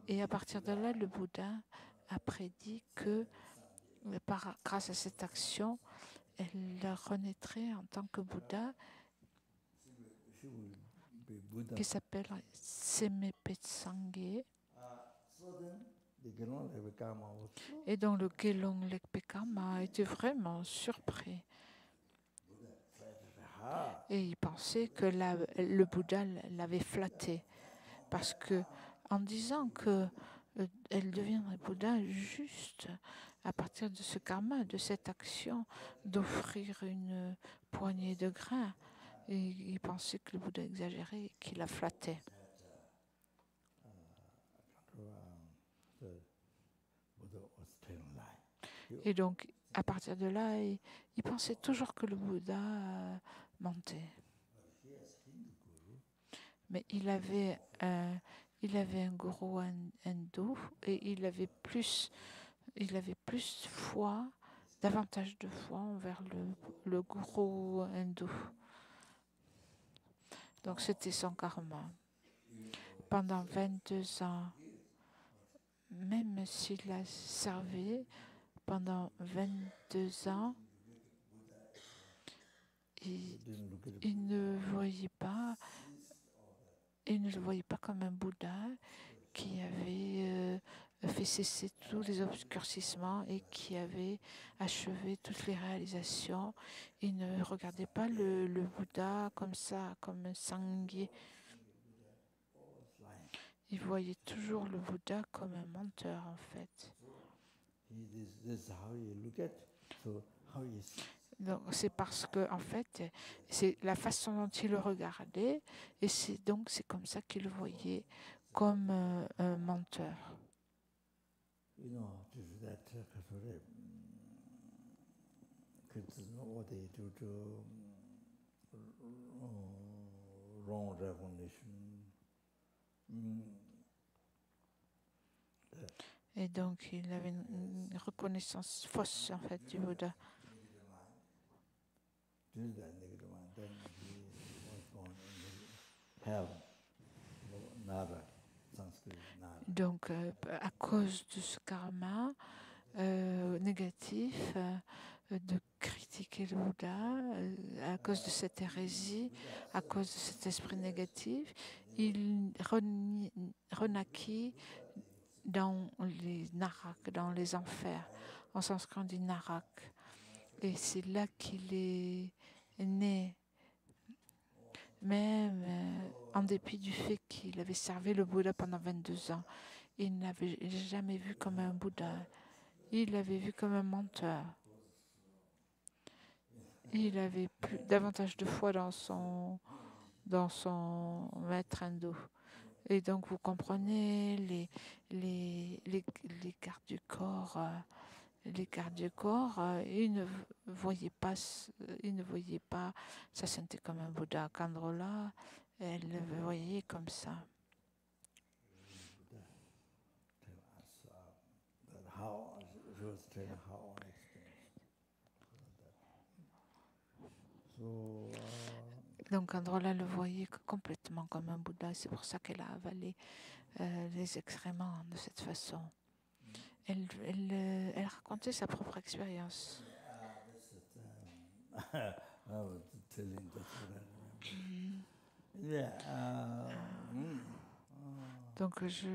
Speaker 2: Et à partir de là, le Bouddha a prédit que grâce à cette action, elle renaîtrait en tant que Bouddha, qui s'appelle Semepe Tsangye, et dont le Gelong Lekpekama était vraiment surpris. Et il pensait que le Bouddha l'avait flatté, parce que en disant que elle deviendrait Bouddha juste à partir de ce karma, de cette action d'offrir une poignée de grains, et il pensait que le Bouddha exagérait et qu'il la flattait. Et donc, à partir de là, il pensait toujours que le Bouddha mentait. Mais il avait un gourou hindou et il avait plus foi, davantage de foi envers le gourou hindou. Donc c'était son karma. Pendant 22 ans, même s'il a servi pendant 22 ans, il ne le voyait pas comme un Bouddha qui avait fait cesser tous les obscurcissements et qui avait achevé toutes les réalisations. Il ne regardait pas le Bouddha comme ça, comme un Sangye. Il voyait toujours le Bouddha comme un menteur, en fait. Donc, c'est parce que, en fait, c'est la façon dont il le regardait, et c'est comme ça qu'il le voyait, comme un menteur. Et donc, il avait une reconnaissance fausse, en fait, du Bouddha. Donc, à cause de ce karma négatif, de critiquer le Bouddha, à cause de cette hérésie, à cause de cet esprit négatif, il renaquit dans les naraks, dans les enfers. En sanskrit, on dit narak. Et c'est là qu'il est né. Même en dépit du fait qu'il avait servi le Bouddha pendant 22 ans, il n'avait jamais vu comme un Bouddha. Il l'avait vu comme un menteur. Il avait davantage de foi dans son maître hindou. Et donc, vous comprenez, les gardes du corps, ils ne voyaient pas sa sainteté comme un Bouddha. Kandrola, elle le voyait comme ça. Donc Kandrola le voyait complètement comme un Bouddha. C'est pour ça qu'elle a avalé les excréments de cette façon. Elle racontait sa propre expérience. Donc j'ai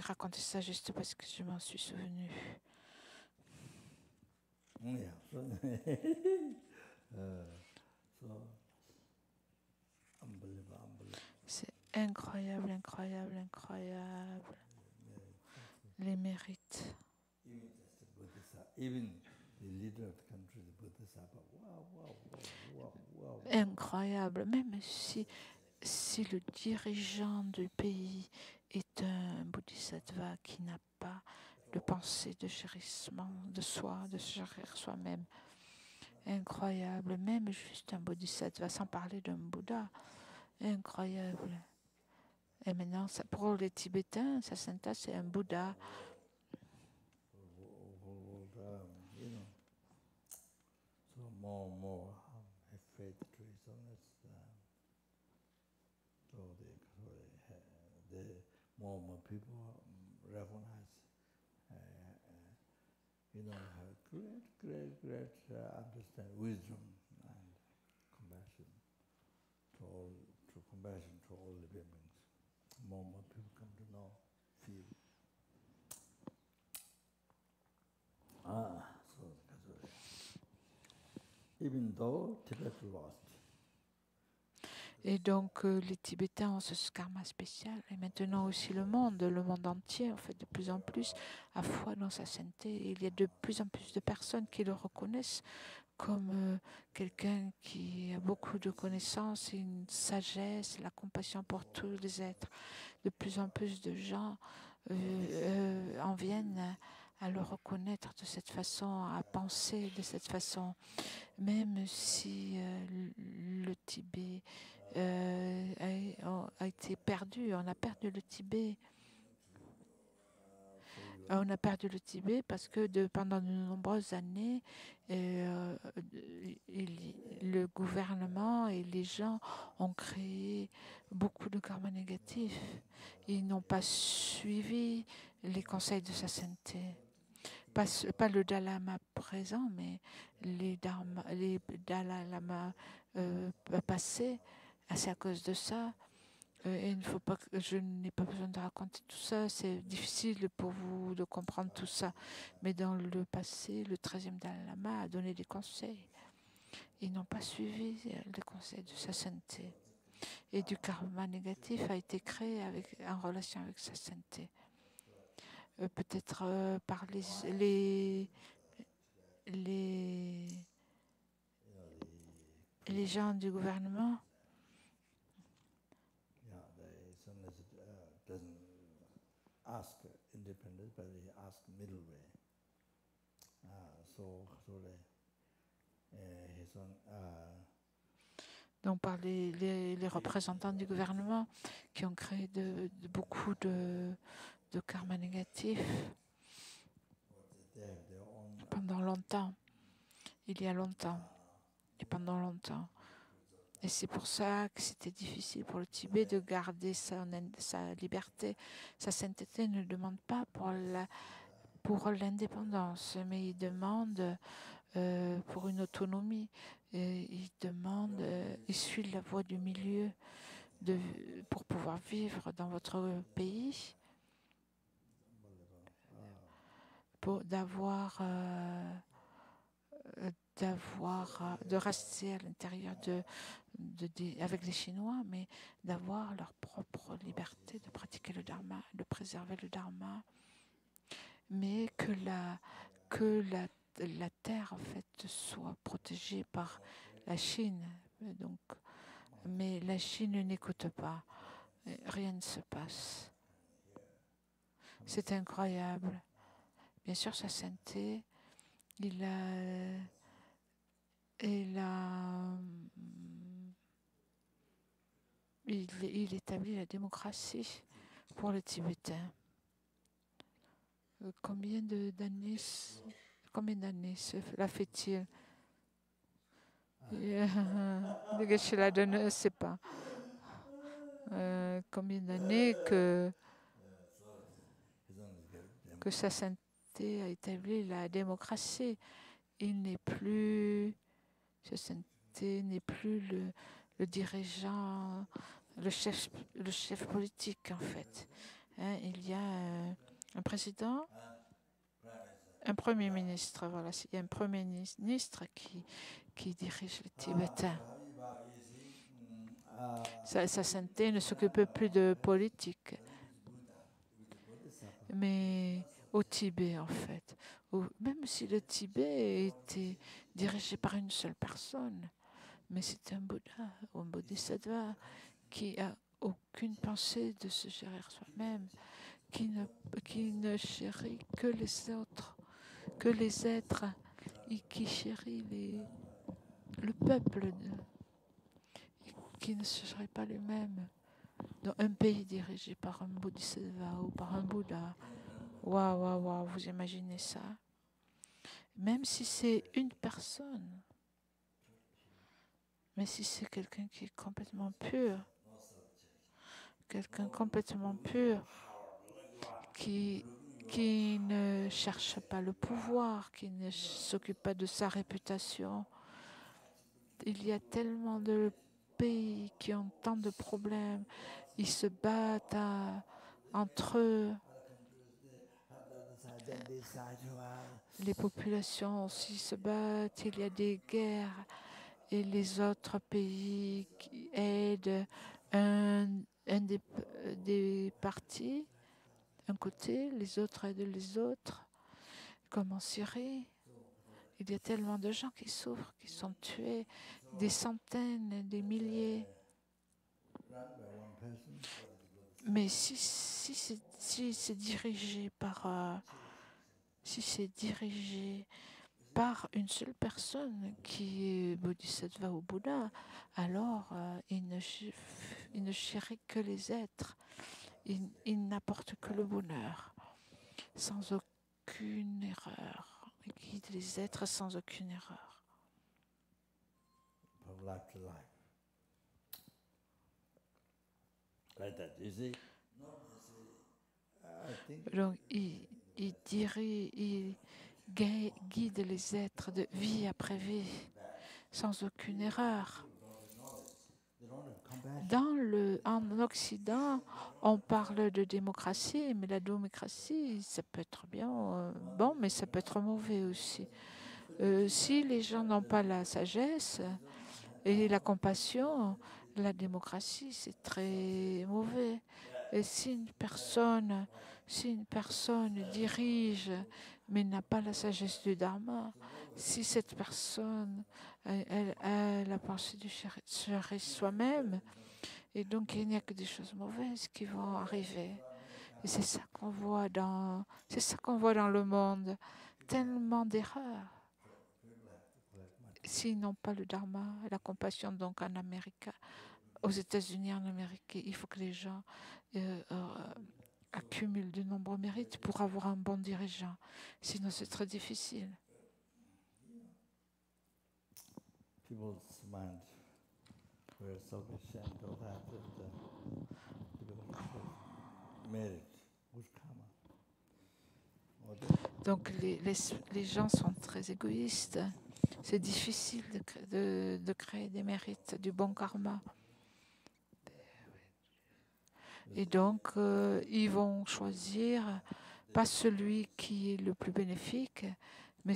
Speaker 2: raconté ça juste parce que je m'en suis souvenu. C'est incroyable, incroyable, incroyable. Les mérites. Incroyable, même si le dirigeant du pays est un bodhisattva qui n'a pas de pensée de chérissement de soi, de chérir soi-même. Incroyable, même juste un bodhisattva, sans parler d'un Bouddha. Incroyable. Et maintenant, pour les Tibétains, Sassanta, c'est un Bouddha.
Speaker 1: More and more people recognize, have great understand wisdom and compassion to all living beings. More and more people come to know, feel. So even though Tibet lost.
Speaker 2: Et donc, les Tibétains ont ce karma spécial. Et maintenant aussi le monde entier, en fait, de plus en plus, a foi dans sa sainteté. Et il y a de plus en plus de personnes qui le reconnaissent comme quelqu'un qui a beaucoup de connaissances, une sagesse, la compassion pour tous les êtres. De plus en plus de gens en viennent à le reconnaître de cette façon, à penser de cette façon. Même si le Tibet a été perdu, on a perdu le Tibet. On a perdu le Tibet parce que pendant de nombreuses années, le gouvernement et les gens ont créé beaucoup de karma négatif. Ils n'ont pas suivi les conseils de sa sainteté. Pas le Dalai Lama présent, mais les Dalai Lama passés. C'est à cause de ça. Et il ne faut pas que je n'ai pas besoin de raconter tout ça. C'est difficile pour vous de comprendre tout ça. Mais dans le passé, le 13e Dalai Lama a donné des conseils. Ils n'ont pas suivi les conseils de sa sainteté. Et du karma négatif a été créé en relation avec sa sainteté. Peut-être par les gens du gouvernement.
Speaker 1: Ask independence, but they ask middle way.
Speaker 2: Donc par les représentants du gouvernement qui ont créé beaucoup de karma négatif pendant longtemps, il y a longtemps et pendant longtemps. Et c'est pour ça que c'était difficile pour le Tibet de garder sa liberté. Sa sainteté ne demande pas pour l'indépendance, mais il demande pour une autonomie. Il demande, il suit la voie du milieu pour pouvoir vivre dans votre pays, de rester à l'intérieur avec les Chinois, mais d'avoir leur propre liberté de pratiquer le Dharma, de préserver le Dharma, mais que la terre en fait soit protégée par la Chine. Donc, mais la Chine n'écoute pas, rien ne se passe. C'est incroyable. Bien sûr, sa sainteté, il établit la démocratie pour les Tibétains. Combien d'années cela fait-il? Je ne sais pas. Combien d'années que sa sainteté a établi la démocratie. Sa sainteté n'est plus le dirigeant, le chef politique en fait. Il y a un président, un premier ministre. Voilà, il y a un premier ministre qui dirige les Tibétains. Sa sainteté ne s'occupe plus de politique. Mais au Tibet, en fait, même si le Tibet était dirigé par une seule personne, mais c'est un Bouddha ou un Bodhisattva qui a aucune pensée de se gérer soi-même, qui ne chérit que les autres, que les êtres, et qui chérit le peuple, qui ne se chérit pas lui-même. Dans un pays dirigé par un Bodhisattva ou par un Bouddha, waouh, vous imaginez ça? Même si c'est une personne, mais si c'est quelqu'un qui est complètement pur, quelqu'un complètement pur, qui ne cherche pas le pouvoir, qui ne s'occupe pas de sa réputation. Il y a tellement de pays qui ont tant de problèmes, ils se battent entre eux. Les populations aussi se battent, il y a des guerres et les autres pays qui aident un des partis, un côté, les autres aident les autres, comme en Syrie. Il y a tellement de gens qui souffrent, qui sont tués, des centaines, des milliers. Mais si c'est dirigé par une seule personne qui est Bodhisattva ou Bouddha, alors il ne chérit que les êtres. Il n'apporte que le bonheur, sans aucune erreur. Il guide les êtres sans aucune erreur. Donc, il guide les êtres de vie après vie, sans aucune erreur. En Occident, on parle de démocratie, mais la démocratie, ça peut être bien bon, mais ça peut être mauvais aussi. Si les gens n'ont pas la sagesse et la compassion, la démocratie, c'est très mauvais. Et si une personne dirige, mais n'a pas la sagesse du Dharma, si cette personne a la pensée de gérer soi-même, et donc il n'y a que des choses mauvaises qui vont arriver. Et c'est ça qu'on voit dans le monde, tellement d'erreurs. S'ils n'ont pas le Dharma, la compassion, donc en Amérique, aux États-Unis, en Amérique, il faut que les gens accumulent de nombreux mérites pour avoir un bon dirigeant. Sinon, c'est très difficile. Donc les gens sont très égoïstes. C'est difficile de créer des mérites, du bon karma. Et donc, ils vont choisir pas celui qui est le plus bénéfique, mais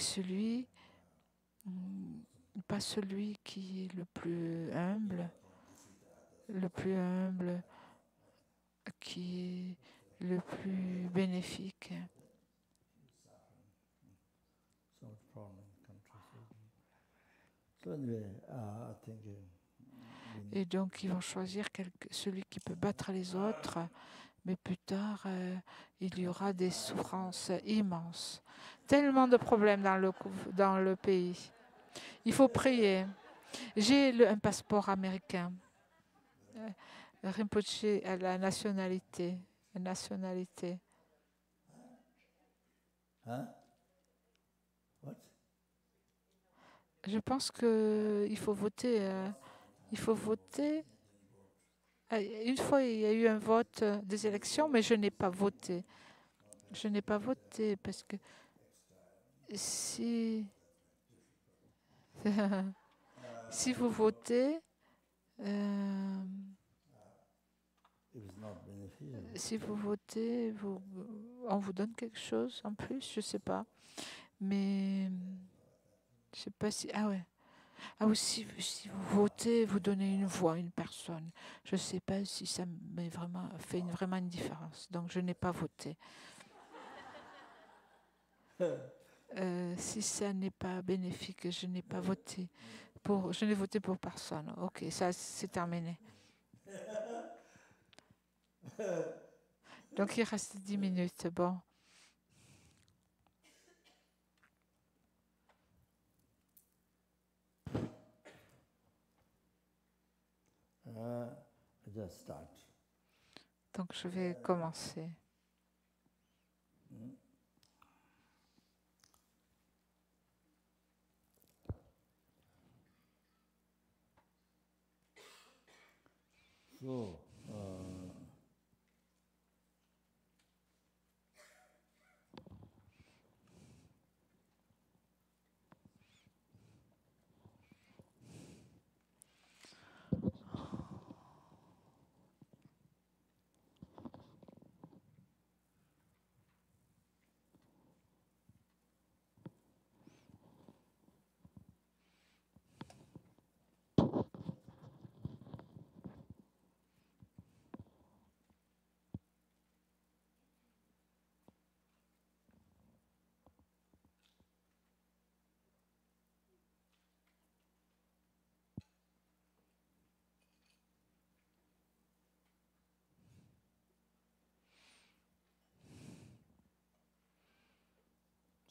Speaker 2: pas celui qui est le plus humble, qui est le plus bénéfique. Et donc, ils vont choisir celui qui peut battre les autres, mais plus tard, il y aura des souffrances immenses. Tellement de problèmes dans le pays. Il faut prier. J'ai un passeport américain. Rinpoche a la nationalité. Je pense qu'il faut voter. Une fois, il y a eu un vote des élections, mais je n'ai pas voté. Je n'ai pas voté parce que si vous votez, on vous donne quelque chose en plus, je ne sais pas. Mais je ne sais pas si... si vous votez, vous donnez une voix à une personne. Je ne sais pas si ça m'a vraiment fait vraiment une différence. Donc, je n'ai pas voté. Si ça n'est pas bénéfique, je n'ai pas voté pour, je n'ai voté pour personne. Ok, ça c'est terminé. Donc il reste 10 minutes. Bon.
Speaker 1: Just start.
Speaker 2: Donc je vais commencer.
Speaker 1: So,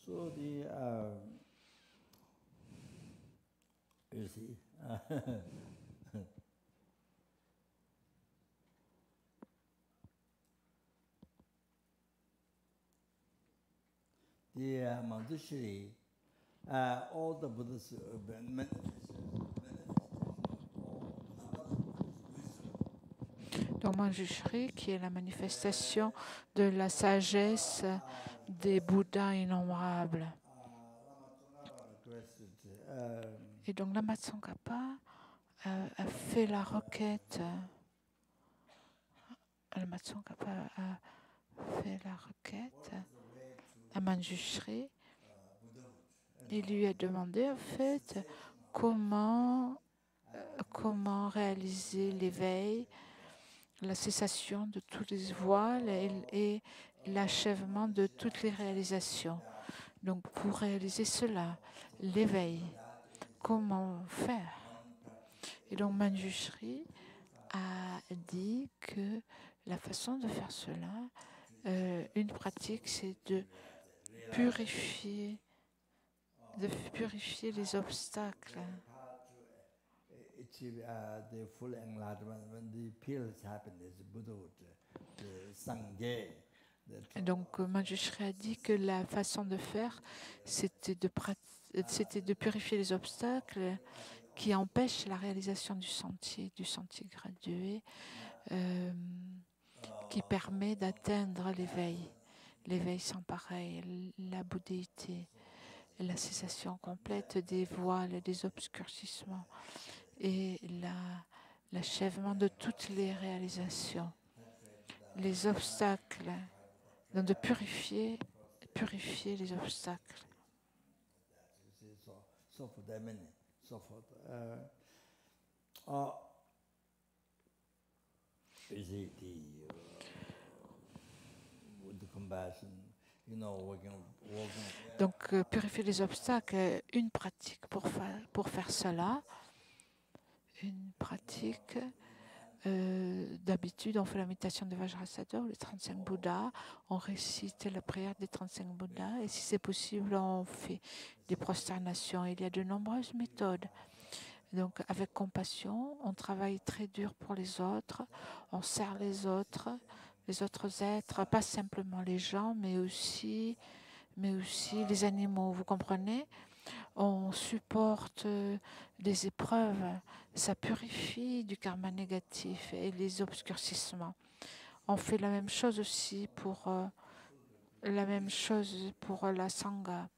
Speaker 1: so you see, the Manjushri, all the Buddha's
Speaker 2: Donc Manjushri, qui est la manifestation de la sagesse des Bouddhas innombrables. Et donc Lama Tsongkhapa a fait la requête. Lama Tsongkhapa a fait la requête à Manjushri. Il lui a demandé en fait comment réaliser l'éveil, la cessation de tous les voiles et l'achèvement de toutes les réalisations. Donc pour réaliser cela, l'éveil, comment faire? Et donc Manjushri a dit que la façon de faire cela, une pratique, c'est de purifier les obstacles.
Speaker 1: The full enlightenment when the pills happiness, Buddhahood, the Sangye.
Speaker 2: Donc Manjushri a dit que la façon de faire, c'était de purifier les obstacles qui empêchent la réalisation du sentier gradué, qui permet d'atteindre l'éveil sans pareil, la bouddhéité, la cessation complète des voiles et des obscurcissements et l'achèvement de toutes les réalisations, les obstacles, donc de purifier les obstacles.
Speaker 1: So forth, so forth. Is it with the compassion, you know, working.
Speaker 2: Donc purifier les obstacles, une pratique pour faire cela, une pratique. D'habitude, on fait la méditation de Vajrasattva, les 35 Bouddhas, on récite la prière des 35 Bouddhas et si c'est possible, on fait des prosternations. Il y a de nombreuses méthodes. Donc, avec compassion, on travaille très dur pour les autres, on sert les autres êtres, pas simplement les gens, mais aussi les animaux, vous comprenez? On supporte des épreuves, ça purifie du karma négatif et les obscurcissements. On fait la même chose aussi pour la sangha.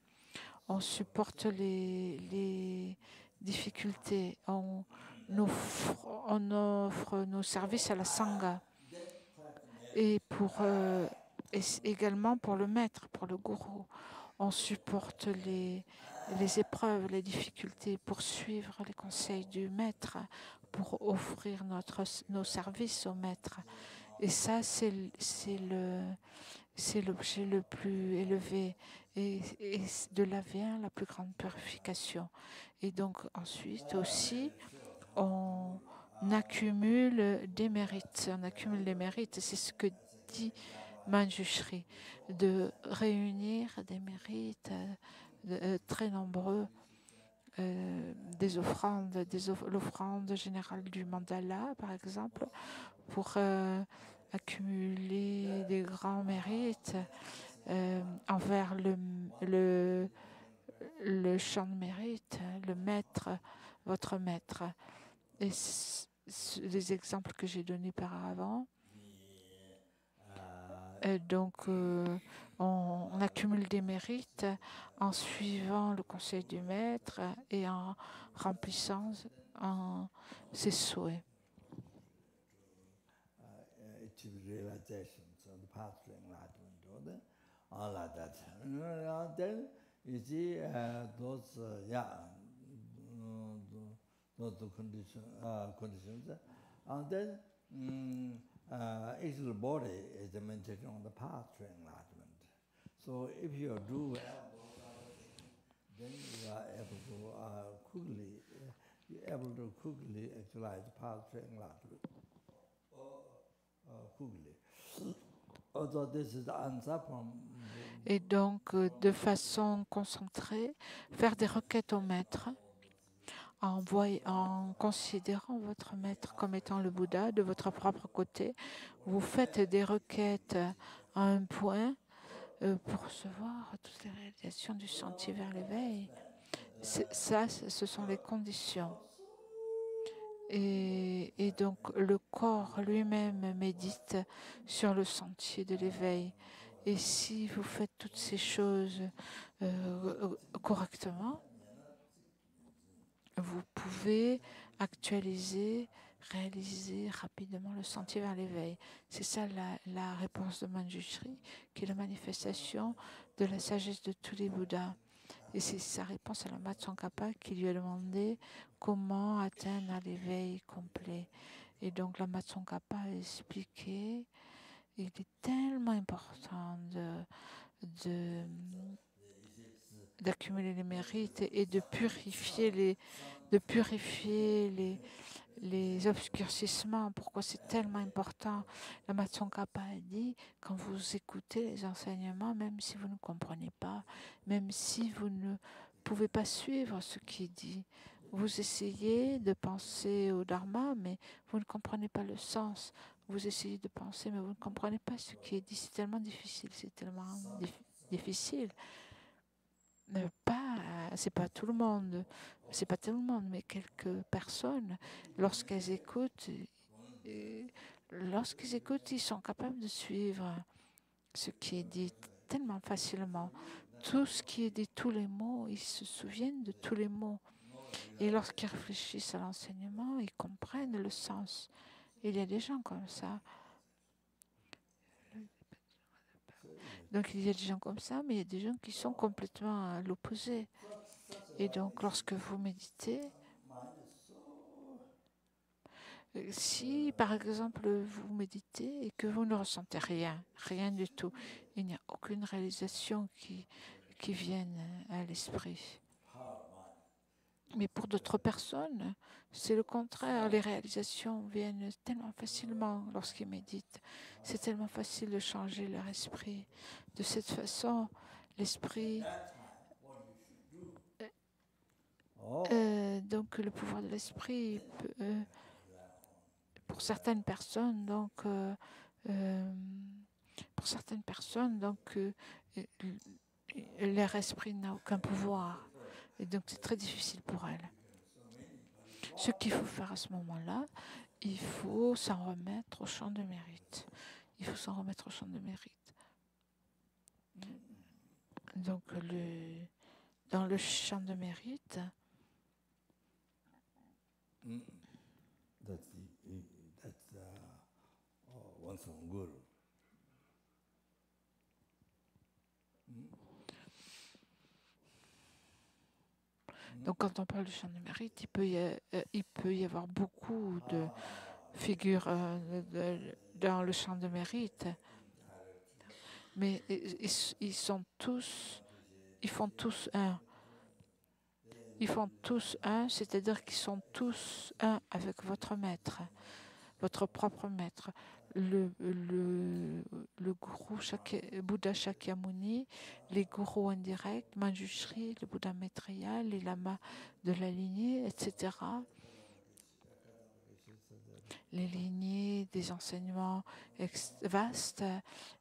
Speaker 2: On supporte les difficultés. On offre nos services à la sangha et également pour le maître, pour le gourou. On supporte les épreuves, les difficultés pour suivre les conseils du maître, pour offrir nos services au maître. Et ça, c'est c'est l'objet le plus élevé et de là vient la plus grande purification. Et donc ensuite aussi, on accumule des mérites. On accumule les mérites. C'est ce que dit Manjushri, de réunir des mérites très nombreux, des offrandes, l'offrande générale du mandala, par exemple, pour accumuler des grands mérites envers le champ de mérite, le maître, votre maître. Et les exemples que j'ai donnés par avant, donc on accumule des mérites en suivant le conseil du maître et en remplissant ses souhaits.
Speaker 1: You see, those conditions, and then actual body is the meditation on the path to enlightenment. So if you do well, then you are able to quickly actualize the path to enlightenment. Quickly. Although this is the answer from.
Speaker 2: Et donc, de façon concentrée, faire des requêtes au maître en considérant votre maître comme étant le Bouddha de votre propre côté. Vous faites des requêtes à un point pour recevoir toutes les réalisations du sentier vers l'éveil. Ce sont les conditions. Et donc, le corps lui-même médite sur le sentier de l'éveil. Et si vous faites toutes ces choses correctement, vous pouvez actualiser, réaliser rapidement le sentier vers l'éveil. C'est ça la réponse de Manjushri, qui est la manifestation de la sagesse de tous les Bouddhas. Et c'est sa réponse à la Matsongkhapa qui lui a demandé comment atteindre l'éveil complet. Et donc la Matsongkhapa a expliqué, il est tellement important d'accumuler les mérites et de purifier les obscurcissements. Pourquoi c'est tellement important? La Matsongkhapa a dit, quand vous écoutez les enseignements, même si vous ne comprenez pas, même si vous ne pouvez pas suivre ce qui est dit, vous essayez de penser au Dharma, mais vous ne comprenez pas le sens. Vous essayez de penser, mais vous ne comprenez pas ce qui est dit. C'est tellement difficile, c'est tellement difficile. C'est pas tout le monde, mais quelques personnes, lorsqu'ils écoutent, ils sont capables de suivre ce qui est dit tellement facilement. Tout ce qui est dit, tous les mots, ils se souviennent de tous les mots. Et lorsqu'ils réfléchissent à l'enseignement, ils comprennent le sens. Il y a des gens comme ça. Donc il y a des gens comme ça, mais il y a des gens qui sont complètement à l'opposé. Et donc lorsque vous méditez, si par exemple vous méditez et que vous ne ressentez rien du tout, il n'y a aucune réalisation qui vienne à l'esprit. Mais pour d'autres personnes, c'est le contraire. Les réalisations viennent tellement facilement lorsqu'ils méditent. C'est tellement facile de changer leur esprit. De cette façon, l'esprit... donc le pouvoir de l'esprit, pour certaines personnes, leur esprit n'a aucun pouvoir. Et donc, c'est très difficile pour elles. Ce qu'il faut faire à ce moment-là, il faut s'en remettre au champ de mérite. Donc, dans le champ de mérite, donc, quand on parle du champ de mérite, il peut y avoir beaucoup de figures dans le champ de mérite. mais ils font tous un. Ils font tous un, c'est-à-dire qu'ils sont tous un avec votre maître, votre propre maître. Le gourou Bouddha Shakyamuni, les gourous indirects, Manjushri, le Bouddha Maitreya, les lamas de la lignée, etc. Les lignées des enseignements vastes,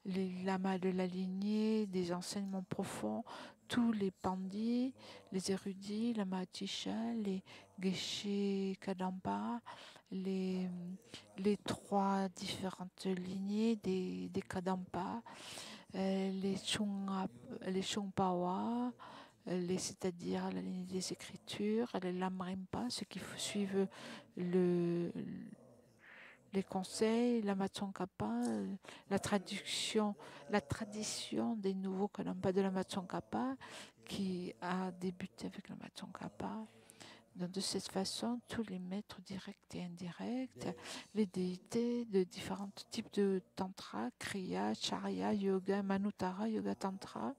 Speaker 2: les lamas de la lignée, des enseignements profonds, tous les pandits, les érudits, lama Atisha, les Geshe Kadampa, les 3 différentes lignées des Kadampa, les Chungpawa, c'est-à-dire la lignée des Écritures, les Lamrimpa, ceux qui suivent les conseils, la Matsongkhapa, la tradition des nouveaux Kadampa de la Matsongkhapa qui a débuté avec la Matsongkhapa. Donc, de cette façon, tous les maîtres directs et indirects, les déités de différents types de tantra, kriya, charya, yoga, manutara, yoga tantra.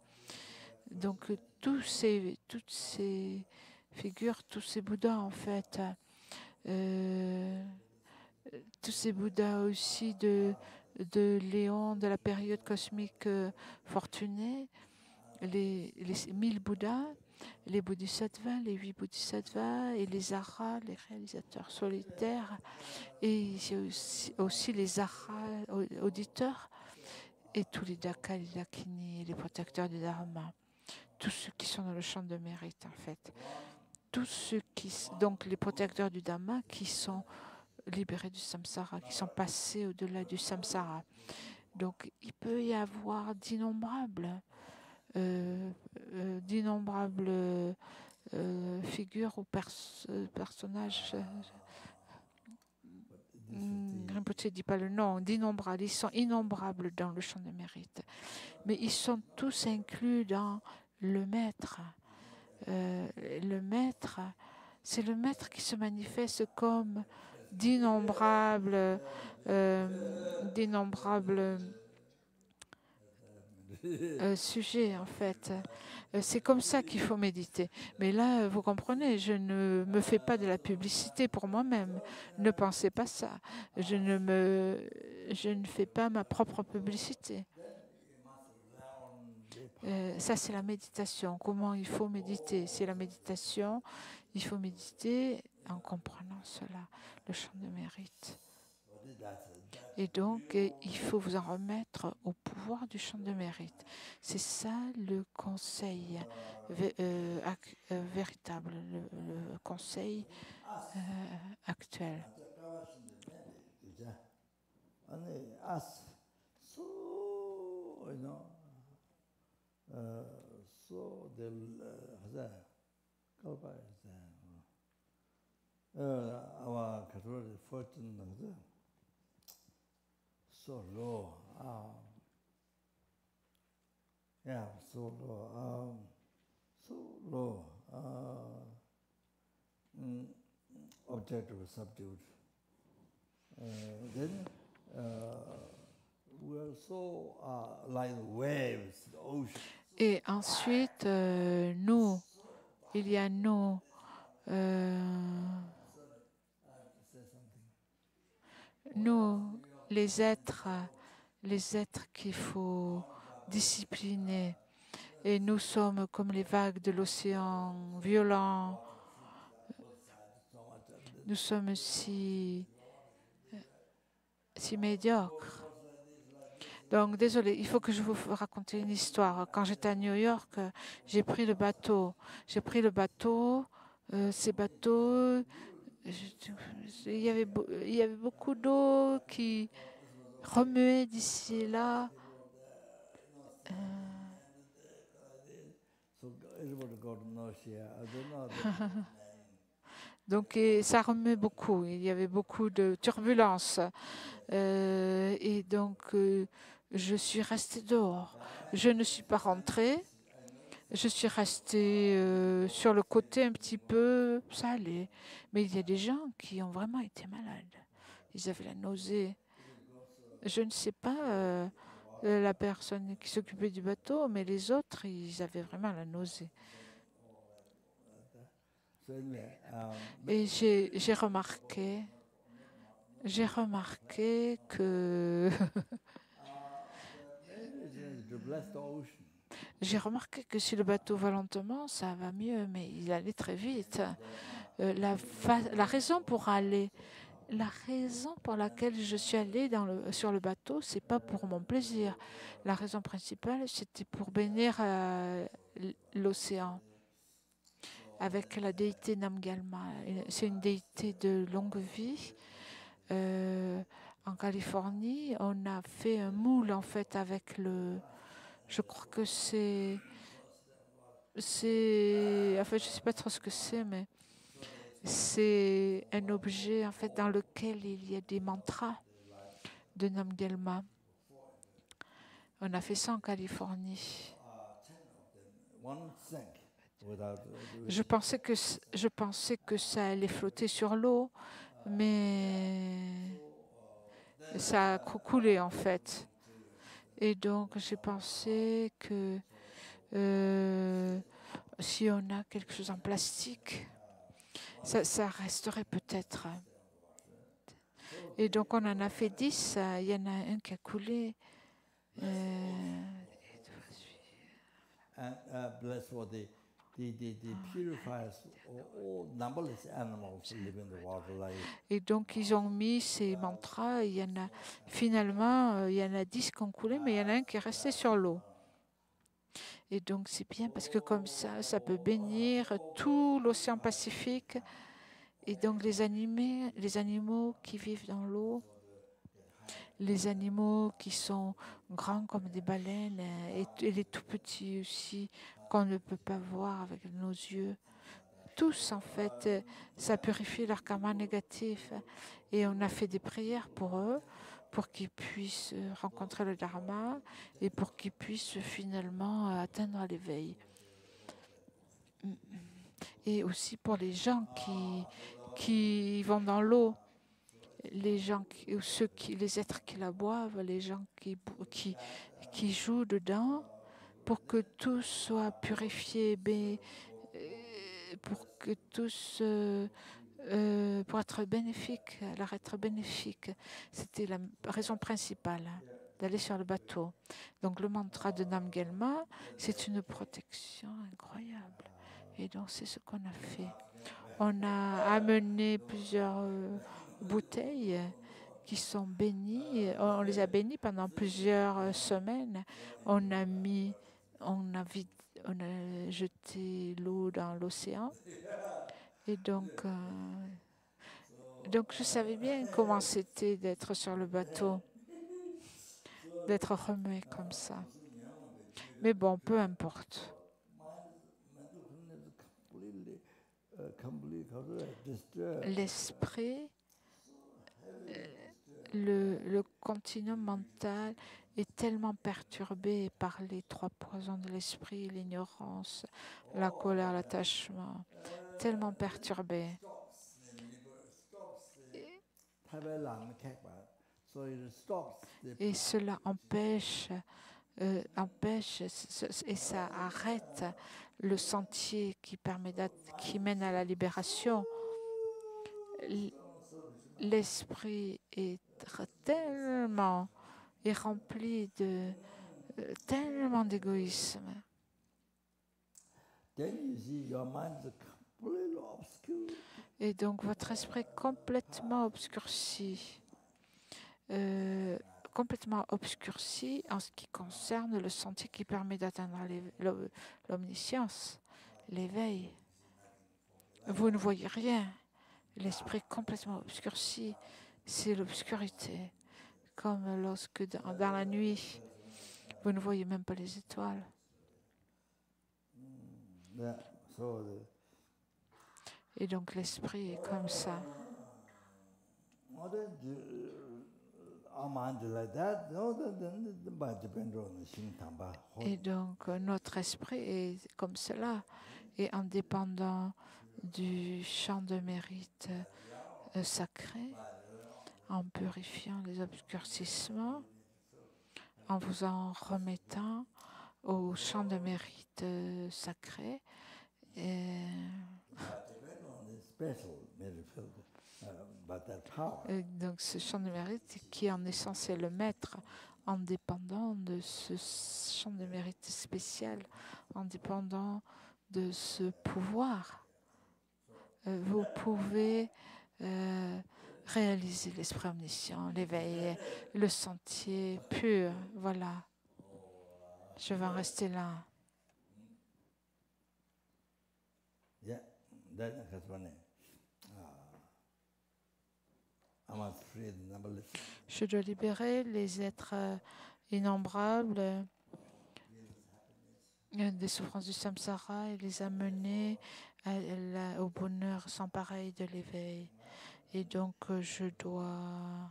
Speaker 2: Donc, toutes ces figures, tous ces Bouddhas en fait, tous ces Bouddhas aussi de Léon, de la période cosmique fortunée, les 1000 Bouddhas, les Bodhisattvas, les 8 Bodhisattvas et les Aras, les réalisateurs solitaires, et aussi les Aras auditeurs, et tous les Dakas, les Dakini, les protecteurs du Dharma, tous ceux qui sont dans le champ de mérite en fait. Tous ceux donc les protecteurs du Dharma qui sont libérés du samsara, qui sont passés au-delà du samsara. Donc, il peut y avoir d'innombrables figures ou personnages. Rinpoche ne dit pas le nom, d'innombrables. Ils sont innombrables dans le champ de mérite. Mais ils sont tous inclus dans le maître. Le maître, c'est le maître qui se manifeste comme d'innombrables sujets en fait. C'est comme ça qu'il faut méditer. Mais là, vous comprenez, je ne me fais pas de la publicité pour moi-même. Ne pensez pas ça. Je ne fais pas ma propre publicité. Ça, c'est la méditation. Comment il faut méditer? C'est la méditation. Il faut méditer en comprenant cela, le champ de mérite. Et donc, il faut vous en remettre au pouvoir du champ de mérite. C'est ça le conseil véritable, le conseil actuel.
Speaker 1: Our category fortune so low. So low. Object was subdued. Then we are so like waves, the ocean.
Speaker 2: Et ensuite, nous, il y a nous. Nous, les êtres qu'il faut discipliner, et nous sommes comme les vagues de l'océan violent. Nous sommes si médiocres. Donc, désolé, il faut que je vous raconte une histoire. Quand j'étais à New York, j'ai pris le bateau. Ces bateaux, il y avait beaucoup d'eau qui remuait d'ici et là. Donc, ça remuait beaucoup. Il y avait beaucoup de turbulences. Et donc, je suis restée dehors. Je ne suis pas rentrée. Je suis restée sur le côté un petit peu, ça allait. Mais il y a des gens qui ont vraiment été malades. Ils avaient la nausée. Je ne sais pas la personne qui s'occupait du bateau, mais les autres, ils avaient vraiment la nausée. Et j'ai remarqué que j'ai remarqué que si le bateau va lentement, ça va mieux, mais il allait très vite. La raison pour laquelle je suis allée sur le bateau, c'est pas pour mon plaisir. La raison principale, c'était pour bénir l'océan avec la déité Namgyalma. C'est une déité de longue vie. En Californie, on a fait un moule en fait avec je crois que c'est, en fait, je sais pas trop ce que c'est, mais c'est un objet en fait dans lequel il y a des mantras de Namgyalma. On a fait ça en Californie. Je pensais que ça allait flotter sur l'eau, mais ça a coulé en fait. Et donc j'ai pensé que si on a quelque chose en plastique, ça resterait peut-être. Et donc on en a fait 10, il y en a un qui a coulé. Et donc ils ont mis ces mantras, finalement il y en a 10 qui ont coulé, mais il y en a un qui est resté sur l'eau. Et donc c'est bien parce que comme ça peut bénir tout l'océan Pacifique. Et donc les animaux qui vivent dans l'eau, les animaux qui sont grands comme des baleines et les tout petits aussi qu'on ne peut pas voir avec nos yeux. Tous, en fait, ça purifie leur karma négatif. Et on a fait des prières pour eux, pour qu'ils puissent rencontrer le Dharma et pour qu'ils puissent finalement atteindre l'éveil. Et aussi pour les gens qui vont dans l'eau, les êtres qui la boivent, les gens qui jouent dedans, pour que tout soit purifié, pour que tous, pour être bénéfique, leur être bénéfique. C'était la raison principale d'aller sur le bateau. Donc le mantra de Namgyalma, c'est une protection incroyable. Et donc c'est ce qu'on a fait. On a amené plusieurs bouteilles qui sont bénies. On les a bénies pendant plusieurs semaines. On a jeté l'eau dans l'océan. Et donc je savais bien comment c'était d'être sur le bateau, d'être remué comme ça. Mais bon, peu importe. L'esprit, le continuum mental est tellement perturbé par les 3 poisons de l'esprit, l'ignorance, la colère, l'attachement, tellement perturbé. Et cela empêche et ça arrête le sentier qui mène à la libération. L'esprit est rempli de tellement d'égoïsme. Et donc votre esprit est complètement obscurci. Complètement obscurci en ce qui concerne le sentier qui permet d'atteindre l'omniscience, l'éveil. Vous ne voyez rien. L'esprit complètement obscurci, c'est l'obscurité. Comme lorsque dans la nuit, vous ne voyez même pas les étoiles. Et donc l'esprit est comme ça. Et donc notre esprit est comme cela, et indépendant du champ de mérite sacré, en purifiant les obscurcissements, en vous en remettant au champ de mérite sacré. Et donc ce champ de mérite qui en est censé le mettre en dépendant de ce champ de mérite spécial, en dépendant de ce pouvoir. Vous pouvez réaliser l'esprit omniscient, l'éveil, le sentier pur. Voilà. Je vais en rester là. Je dois libérer les êtres innombrables des souffrances du samsara et les amener au bonheur sans pareil de l'éveil. Et donc, je dois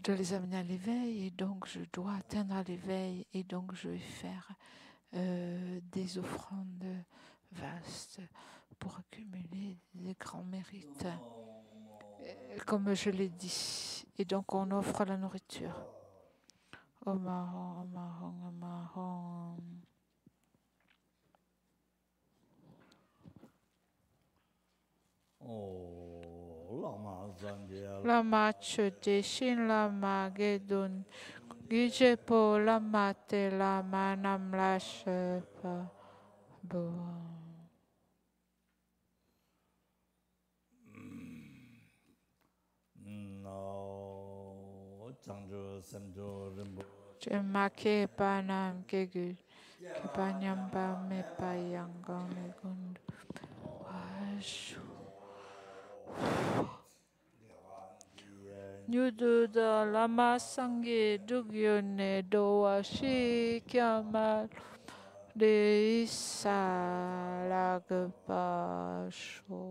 Speaker 2: les amener à l'éveil et donc je dois atteindre l'éveil et donc je vais faire des offrandes vastes pour accumuler des grands mérites, comme je l'ai dit. Et donc on offre la nourriture. Om Ahom, Om Ahom, Om Ahom. Lama Chote Shin Lama Gedun Gijepo Lama Te Lama Nam Lashepa Bo. Chemake Panam Kegu Kipanyam Pame Payangam Gundu Washu Nyududa Lama Sangye Dugyone Doa Shi Kyamal De Isa Lagpa Sho